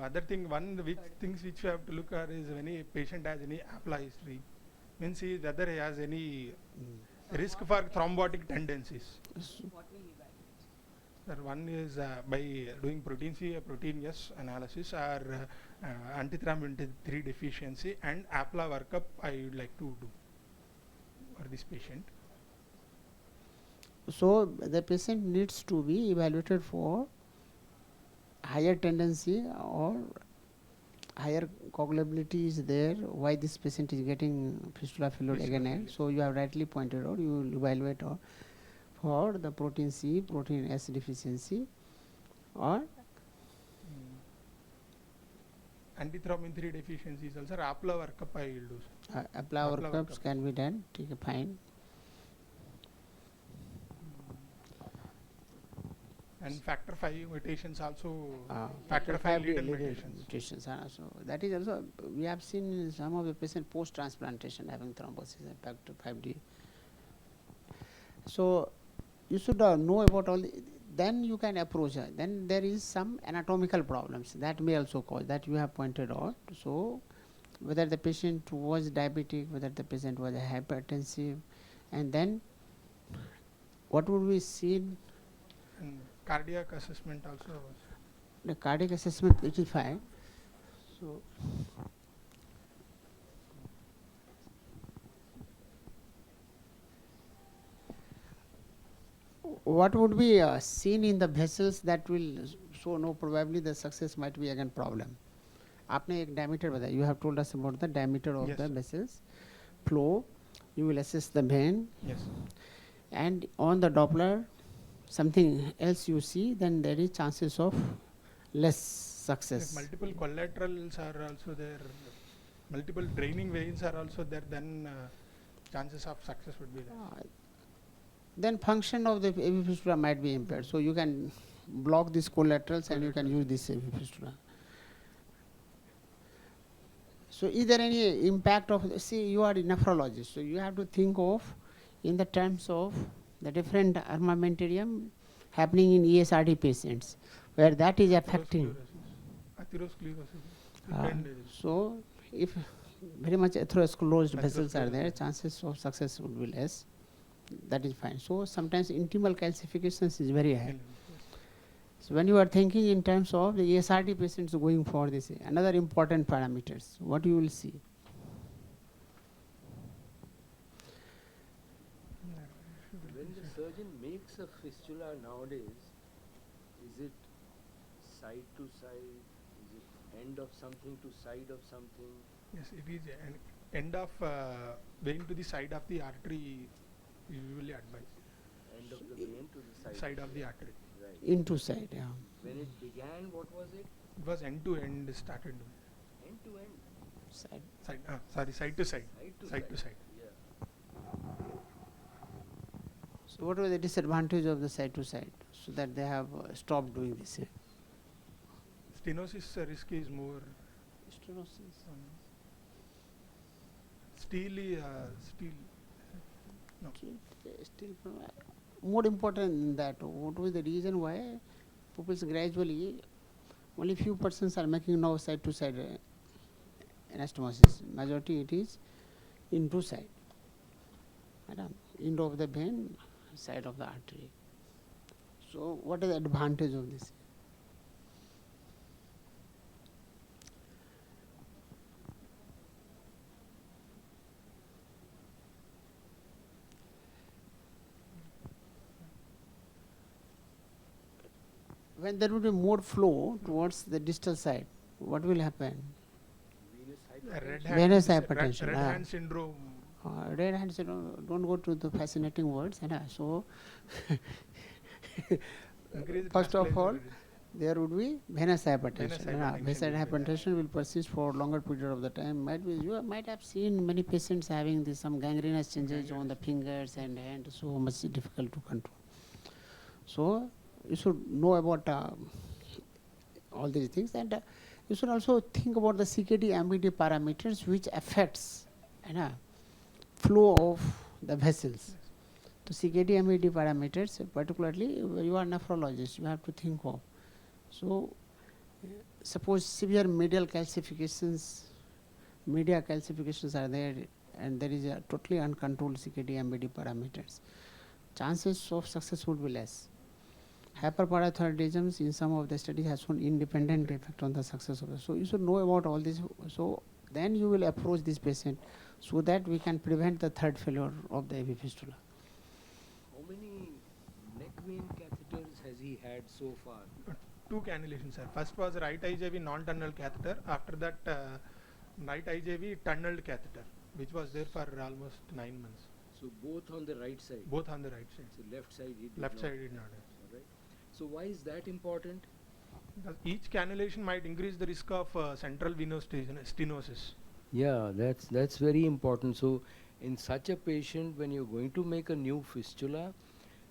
Other thing, things which you have to look at is when a patient has any APLA history, means whether he has any risk for thrombotic tendencies. What will you evaluate? Sir, one is by doing protein C, protein S analysis or antithrombin 3 deficiency and APLA workup I would like to do for this patient. So the patient needs to be evaluated for higher tendency or higher coagulability is there, why this patient is getting fistula failure again and so you have rightly pointed out, you will evaluate for the protein C, protein S deficiency or Antithrombin 3 deficiencies also APLA workup I will do. apply workups can be done, take a fine. And factor 5 mutations also, Factor factor 5 lead lead mutations. mutations are also, that is also, we have seen in some of the patients post transplantation having thrombosis and factor 5D. So you should know about all then you can approach her. Then there is some anatomical problems that may also cause, that you have pointed out. So whether the patient was diabetic, whether the patient was hypertensive, and then what would we see? And cardiac assessment also. The cardiac assessment, it is fine. So what would be seen in the vessels that will show no, probably the success might be again problem. आपने एक diameter बताया, you have told us about the diameter of Yes, the sir. vessels, flow, you will assess the vein, Yes. and on the Doppler something else you see, then there is chances of less success. If multiple collaterals are also there, multiple draining veins are also there, then chances of success would be there. Then function of the AV fistula might be impaired. So you can block these collaterals and you can use this AV fistula. So is there any impact of, see you are a nephrologist, so you have to think of in the terms of the different armamentarium happening in ESRD patients, where that is affecting. Atherosclerosis. So if very much atherosclerosed vessels are there, chances of success would be less. That is fine. So sometimes intimal calcifications is very high. So when you are thinking in terms of the ESRD patients going for this, another important parameters, what you will see? When the surgeon makes a fistula nowadays, is it side to side? Is it end of something to side of something? Yes, it is an end of vein to the side of the artery usually advised. End of the vein to the Side of the artery. Right. Into side, yeah. When it began, what was it? It was end to end started. End to end. Side. Side to side. Side to Side. Yeah. So what was the disadvantage of the side to side? So that they have stopped doing this. Stenosis risk is more. Stenosis. Steel. No. Still, more important than that, what was the reason why pupils gradually, only few persons are making now side to side anastomosis. Majority it is into side. End of the vein, side of the artery. So what is the advantage of this? When there will be more flow towards the distal side, what will happen? Venous hypertension. Red hand syndrome. Red hand syndrome, don't go to the fascinating words. So first of all, there would be venous hypertension. Venous hypertension will persist for longer period of the time. You might have seen many patients having this, some gangrenous changes on the fingers and hand, so much difficult to control. So you should know about all these things, and you should also think about the CKD MVD parameters which affects flow of the vessels. So CKD MVD parameters, particularly you are nephrologist, you have to think of. So suppose severe medial calcifications are there, and there is a totally uncontrolled CKD MVD parameters, chances of success would be less. Hyperparathyroidism in some of the studies has shown independent effect on the success of it. So you should know about all this. So then you will approach this patient so that we can prevent the third failure of the AV fistula. How many vein catheters has he had so far? Two cannulations, sir. First was right IJV non-tunnel catheter. After that, right IJV tunneled catheter, which was there for almost 9 months. So both on the right side. Both on the right side. So left side he did Left not. side did not have. Alright. So why is that important? Because each cannulation might increase the risk of central venous stenosis. Yeah, that's very important. So in such a patient, when you're going to make a new fistula,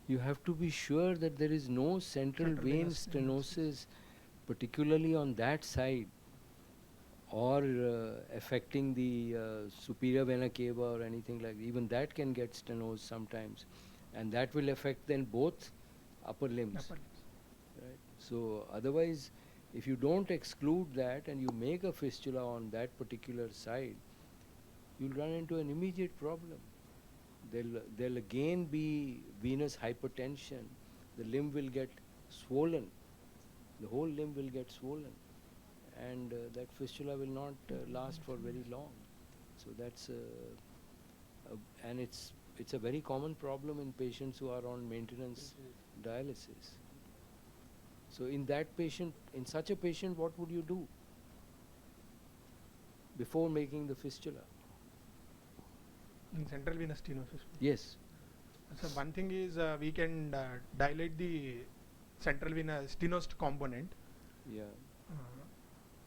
you have to be sure that there is no central vein venous stenosis, particularly on that side, or affecting the superior vena cava or anything like that. Even that can get stenosed sometimes, and that will affect then both upper limbs. Upper limbs. Right. So otherwise, if you don't exclude that and you make a fistula on that particular side, you'll run into an immediate problem. There'll again be venous hypertension. The limb will get swollen. The whole limb will get swollen, and that fistula will not last for very long. So that's and it's a very common problem in patients who are on maintenance dialysis. So in that patient, in such a patient, what would you do before making the fistula? In central venous stenosis. Yes. So one thing is we can dilate the central venous stenosed component, Yeah.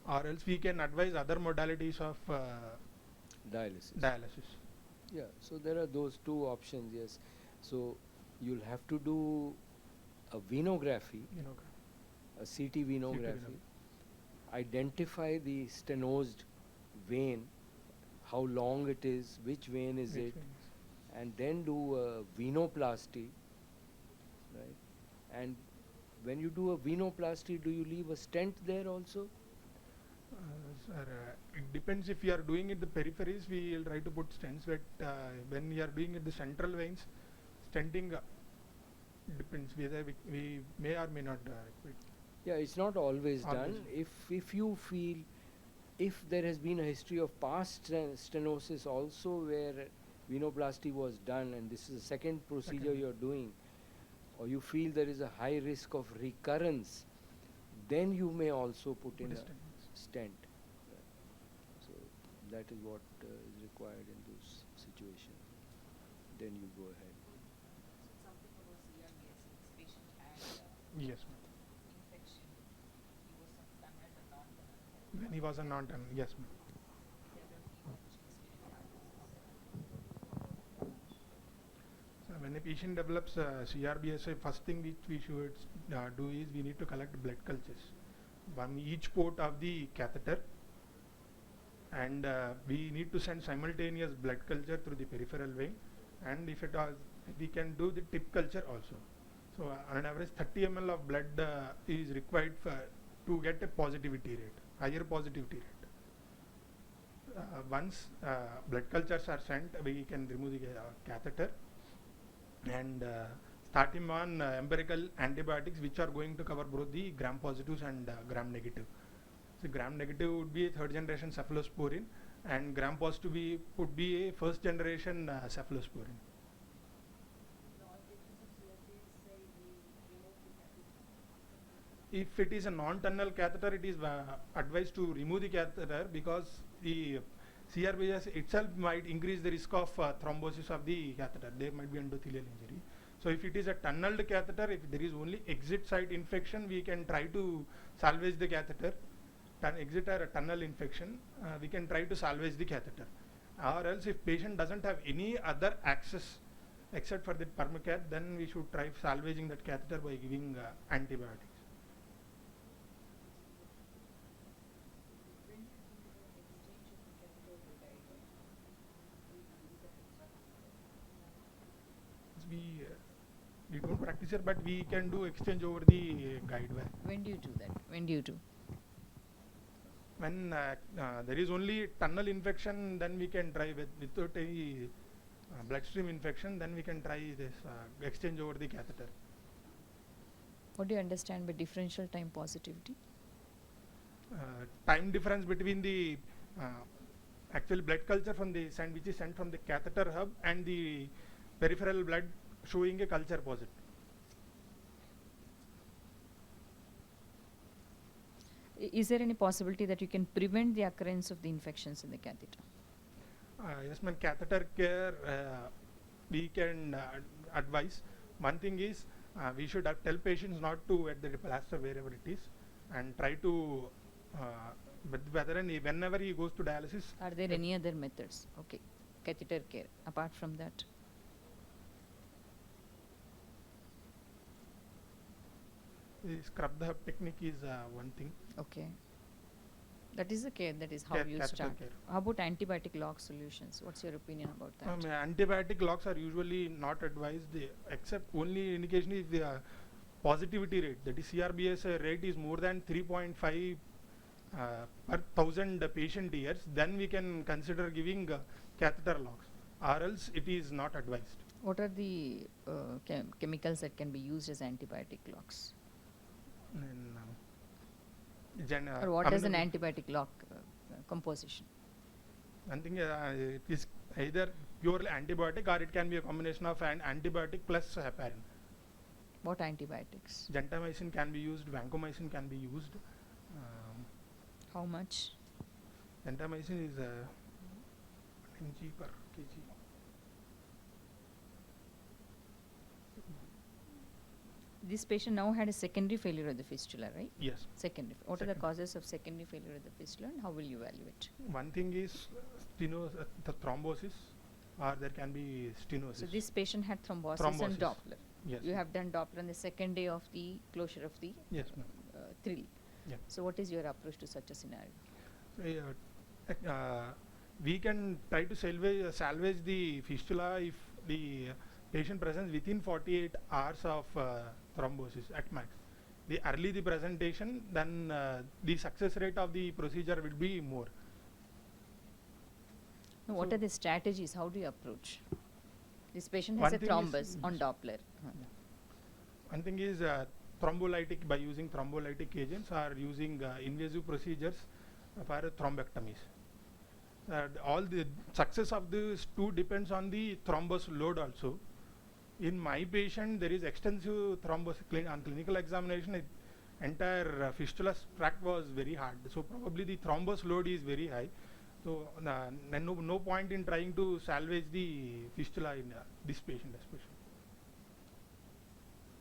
or else we can advise other modalities of Dialysis. Yeah. So there are those two options. Yes. So you'll have to do a venography, a CT venography, identify the stenosed vein, how long it is, which vein is it, and then do a venoplasty, right? And when you do a venoplasty, do you leave a stent there also? Sir, it depends. If you are doing it the peripheries, we will try to put stents, but when you are doing it the central veins, stenting depends whether we may or may not quit. Yeah, it's not always done. Always. If you feel, if there has been a history of past stenosis also where venoplasty was done and this is the second procedure Second. you're doing, or you feel there is a high risk of recurrence, then you may also put in Put a a stent. stent. So that is what is required in those situations. Then you go ahead. So something about CRBS, this patient had Yes, ma'am. infection. He was some tunneled or non-tunneled. When he was a non-tunnel, yes, ma'am. So when a patient develops CRBSA, first thing which we should do is we need to collect blood cultures, one each port of the catheter, and we need to send simultaneous blood culture through the peripheral vein, and if it was, we can do the tip culture also. So on an average 30 ml of blood is required to get a positivity rate, higher positivity rate. Once blood cultures are sent, we can remove the catheter and start him on empirical antibiotics, which are going to cover both the gram positives and gram negative. So gram negative would be a third generation cephalosporin, and gram positive would be a first generation cephalosporin. If it is a non-tunnel catheter, it is advised to remove the catheter because the CRBS itself might increase the risk of thrombosis of the catheter. There might be endothelial injury. So if it is a tunneled catheter, if there is only exit site infection, we can try to salvage the catheter. Exit or a tunnel infection, we can try to salvage the catheter. Or else if patient doesn't have any other access except for the permacath, then we should try salvaging that catheter by giving antibiotics. We don't practice here, but we can do exchange over the guide wire. When do you do that? When do you do? When there is only tunnel infection, then we can try without any bloodstream infection, then we can try this exchange over the catheter. What do you understand by differential time positivity? Time difference between the actual blood culture from the which is sent from the catheter hub and the peripheral blood showing a culture positive. Is there any possibility that you can prevent the occurrence of the infections in the catheter? Yes, ma'am. Catheter care, we can advise. One thing is, we should tell patients not to wet the plaster wherever it is, and try to, whether and whenever he goes to dialysis. Are there any other methods? Okay, catheter care. Apart from that, The scrub the hub technique is one thing. okay. That is the care. That is how you Catheter start. care. How about antibiotic lock solutions? What's your opinion about that? Antibiotic locks are usually not advised, except only indication if the positivity rate, that is CRBS rate is more than 3.5 per 1,000 patient years, then we can consider giving catheter locks, or else it is not advised. What are the chemicals that can be used as antibiotic locks? And, Or what is an antibiotic lock composition? I think it is either purely antibiotic, or it can be a combination of an antibiotic plus heparin. What antibiotics? Gentamicin can be used, vancomycin can be used. How much? Gentamicin is 1 mg per kg. This patient now had a secondary failure of the fistula, right? Yes. Secondary. What are the Second. causes of secondary failure of the fistula, and how will you evaluate? One thing is the thrombosis, or there can be stenosis. So this patient had thrombosis and Thrombosis. Doppler. Yes. You have done Doppler on the second day of the closure of the Yes, ma'am. thrill. Yeah. So what is your approach to such a scenario? We can try to salvage the fistula if the patient presents within 48 hours of thrombosis at max. The early the presentation, then the success rate of the procedure will be more. Now, what So- are the strategies? How do you approach? This patient One has a thing is- thrombus on Doppler. One thing is thrombolytic, by using thrombolytic agents or using invasive procedures for thrombectomies. All the success of these two depends on the thrombus load also. In my patient, there is extensive thrombus on clinical examination. Entire fistula tract was very hard, so probably the thrombus load is very high. So no point in trying to salvage the fistula in this patient especially.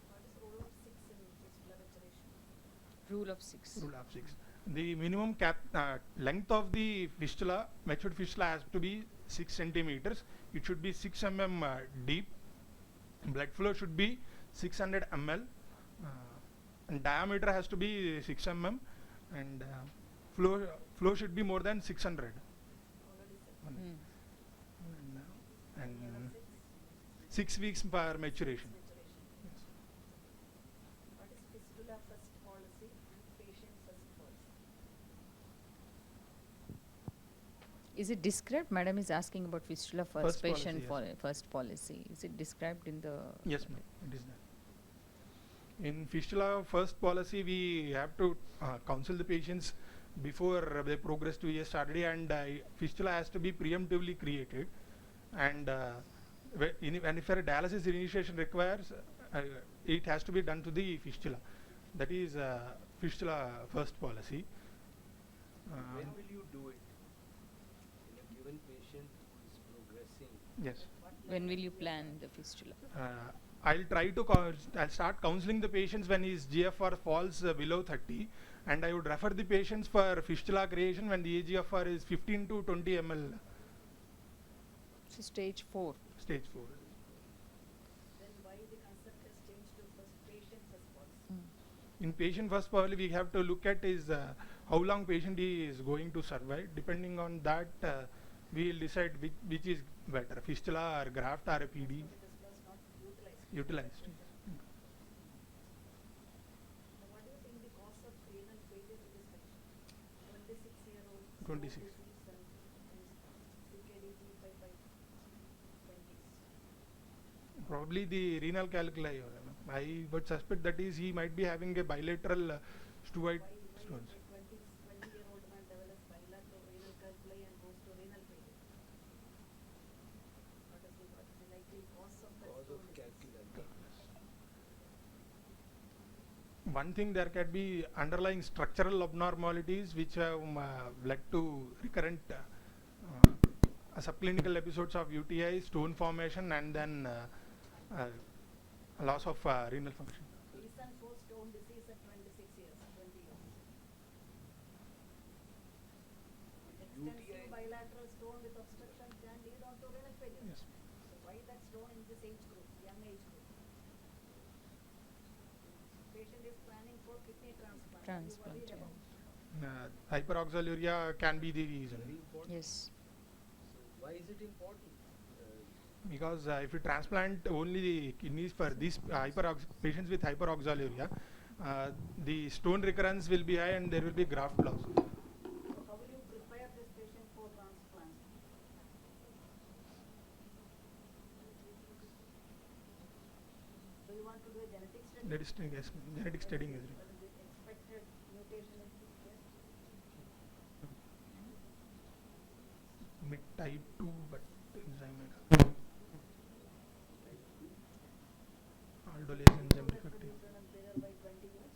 What is rule of 6 in fistula maturation? Rule of 6. Rule of 6. The minimum length of the fistula, matured fistula, has to be 6 centimeters. It should be 6 mm deep. Blood flow should be 600 ml. And diameter has to be 6 mm. And flow should be more than 600. Already said. And, Year and of 6 6 weeks per maturation. maturation. Yes. What is fistula first policy and patient first policy? Is it described? Madam is asking about fistula first, First policy, patient yes. first policy. Is it described in the? Yes, ma'am. It is that. In fistula first policy, we have to counsel the patients before they progress to ESRD, and fistula has to be preemptively created. And and if a dialysis initiation requires, it has to be done to the fistula. That is fistula first policy. When will you do it? In a given patient who is progressing. Yes. When will you plan the fistula? I'll try to I'll start counseling the patients when his GFR falls below 30, and I would refer the patients for fistula creation when the AGFR is 15 to 20 ml, So stage 4. stage 4. Then why the concept has changed to first patient first policy? In patient first policy, we have to look at is how long patient is going to survive. Depending on that, we will decide which is better, fistula or graft or a PD. This was not utilized. Utilized. Now, what do you think the cause of renal failure in this patient? 26-year-old. 26. CKD 355 20s. Probably the renal calculi. I would suspect that is he might be having a bilateral steroid stones. 20-year-old man develops bilateral renal calculi and goes to renal failure. What is the likely cause of that Cause of stone disease? calculus. One thing, there can be underlying structural abnormalities which have led to recurrent subclinical episodes of UTI, stone formation, and then loss of renal function. Reason for stone disease at 26 years, 20 years. Extensive bilateral stone with obstruction can lead on to renal failure. Yes. So why that stone in this age group, young age group? Patient is planning for kidney transplant. Are you worried about? Hyperoxaluria can be the reason. Very important. Yes. So why is it important? Because if you transplant only the kidneys for these patients with hyperoxaluria, the stone recurrence will be high and there will be graft loss. So how will you prepare this patient for transplant? So you want to do a genetic study? Yes, genetic studying is What is the expected mutation in this case? mid type 2, but enzyme aldolase enzyme defective. Bigger by 20 years.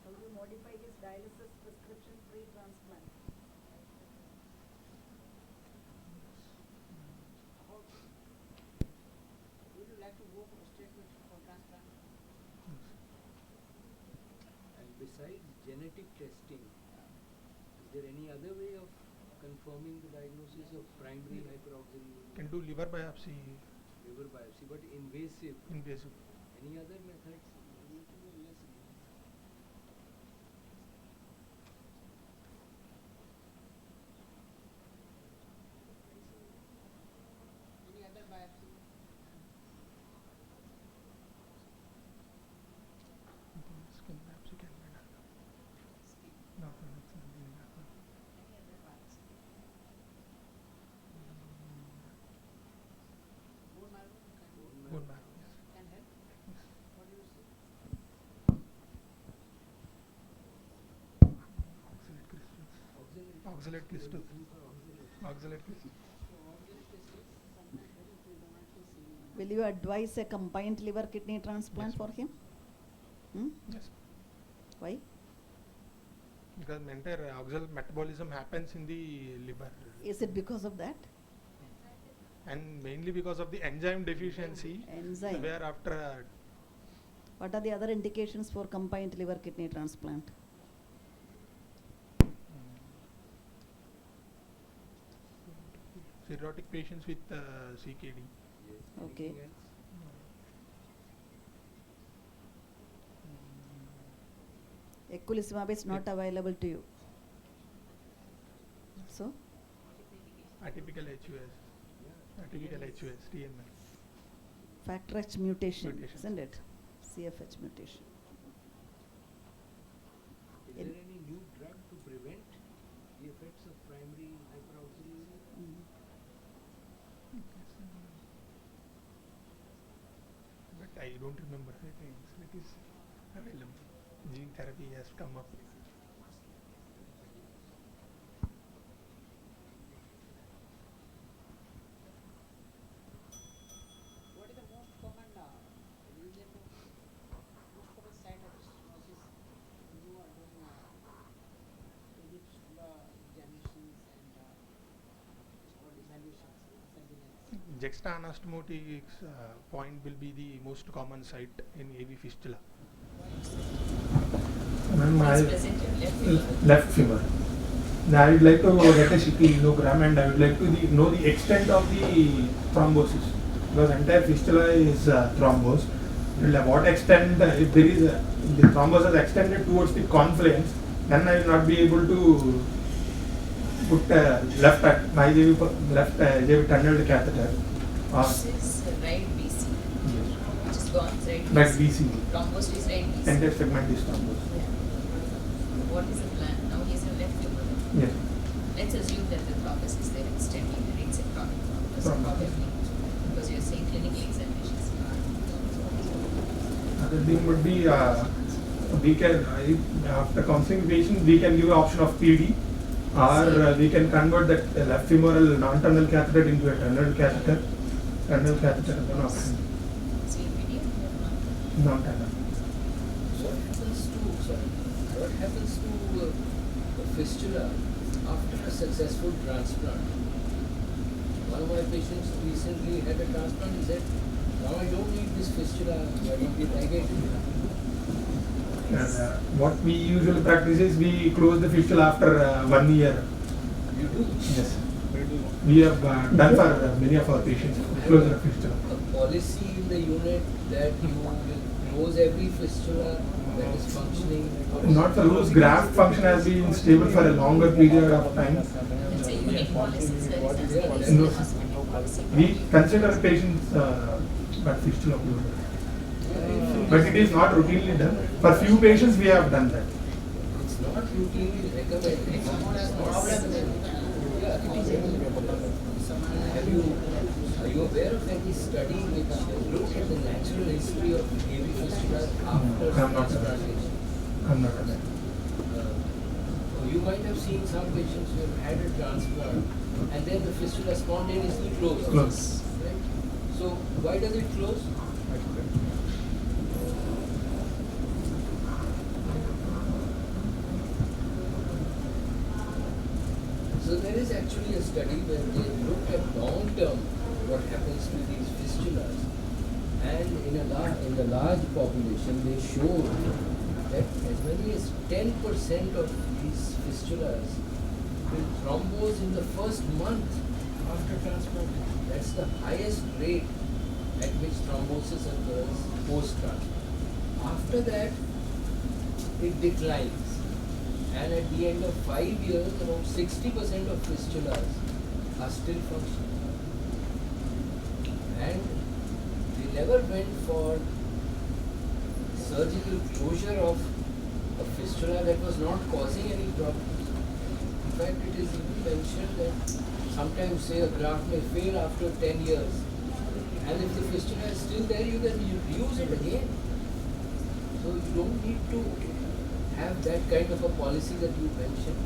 How do you modify his dialysis prescription pre-transplant? Would you like to go for statement for transplant? And besides genetic testing, is there any other way of confirming the diagnosis of primary hyperoxaluria? Can do liver biopsy, Liver biopsy, but invasive. invasive. Any other methods? Any other biopsy? Skin biopsy can be done. No, it's not being done. Bone marrow Bone marrow, yes. can help. What do you say? Oxalate crystals. Oxalate crystals. Will you advise a combined liver kidney transplant Yes. for him? Hmm? Yes. Why? Because entire oxalate metabolism happens in the liver, Is it because of that? and mainly because of the enzyme deficiency, Enzyme. where after What are the other indications for combined liver kidney transplant? cirrhotic patients with CKD. Yes. Okay. Anything else? Eculizumab is not available to you. So, Atypical HUS, atypical HUS, TML. factor H mutation, Mutations. isn't it? CFH mutation. Is In- there any new drug to prevent the effects of primary hyperoxaluria? Mm. But I don't remember. I think it is available. Gene therapy has come up. What is the most common reason of most common side of stenosis? You are doing Egypt examinations and or evaluations, surveillance. Juxta anastomotics point will be the most common site in AV fistula. Please present your left finger. Left femur. Now I would like to get a CT angiogram, and I would like to know the extent of the thrombosis, because entire fistula is thrombosed. What extent, if there is the thrombosis extended towards the confluence, then I will not be able to put left JV tunneled catheter. This is right BC, which is gone right Right BC. BC. Thrombosed is right BC. Entire segment is thrombosed. Yeah. What is the plan? Now he is a left femur. Yes. Let's assume that the thrombus is there extending and it's a chronic thrombus Thrombus. probably, because you're saying clinical examinations. Other thing would be we can after counseling patient we can give an option of PD, or we can convert that left femoral non-tunnel catheter into a tunnel catheter. Tunnel catheter is one option. Non-tender. What happens to a fistula after a successful transplant? One of my patients recently had a transplant. He said, "Now I don't need this fistula. Why don't we ligate it?" What we usually practice is we close the fistula after 1 year. You do. Yes. We have done for many of our patients. Close the fistula. A policy in the unit that you will close every fistula that is functioning. Not for those, graft function has been stable for a longer period of time. It's a unit policy, sir. It's a No. policy, hospital policy. We consider patients but fistula closure. But it is not routinely done. For few patients we have done that. It's not routinely recommended. It's not recommended. Are you aware of any study which looked at the natural history of AV fistula after I'm not aware. transplantation? I'm not aware. You might have seen some patients who have had a transplant and then the fistula spontaneously closed. Close. Right? So why does it close? So there is actually a study where they looked at long term what happens to these fistulas, and in the large population they showed that as many as 10% of these fistulas will thrombose in the first month after transplantation. That's the highest rate at which thrombosis occurs post-transplant. After that, it declines. And at the end of 5 years, around 60% of fistulas are still functioning. And they never went for surgical closure of a fistula that was not causing any problems. In fact, it is even mentioned that sometimes, say, a graft may fail after 10 years. And if the fistula is still there, you can use it again. So you don't need to have that kind of a policy that you mentioned.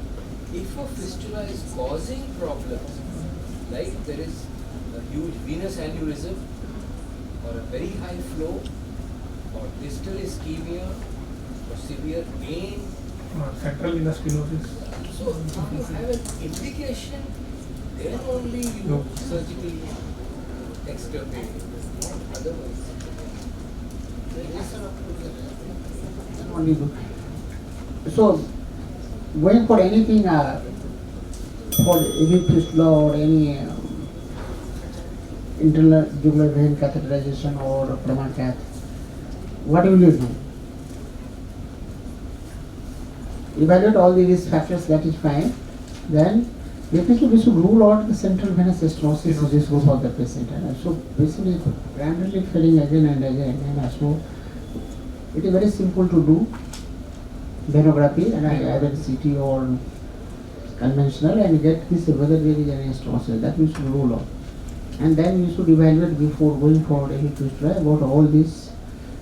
If a fistula is causing problems, like there is a huge venous aneurysm, or a very high flow, or distal ischemia, or severe pain, Central venous stenosis. so if you have an indication, then only you No. surgically extirpate it. Otherwise, Only good. So, going for anything for any fistula or any internal jugular vein catheterization or Pramacath, what will you do? Evaluate all the risk factors, that is fine. Then, definitely we should rule out the central venous stenosis risk group of the patient. And so, patient is randomly failing again and again. And so, it is very simple to do venography and either CT or conventional and get this whether there is any stenosis. That we should rule out. And then we should evaluate before going forward any fistula about all these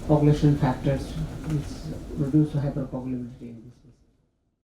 coagulation factors which reduce hypercoagulability in this.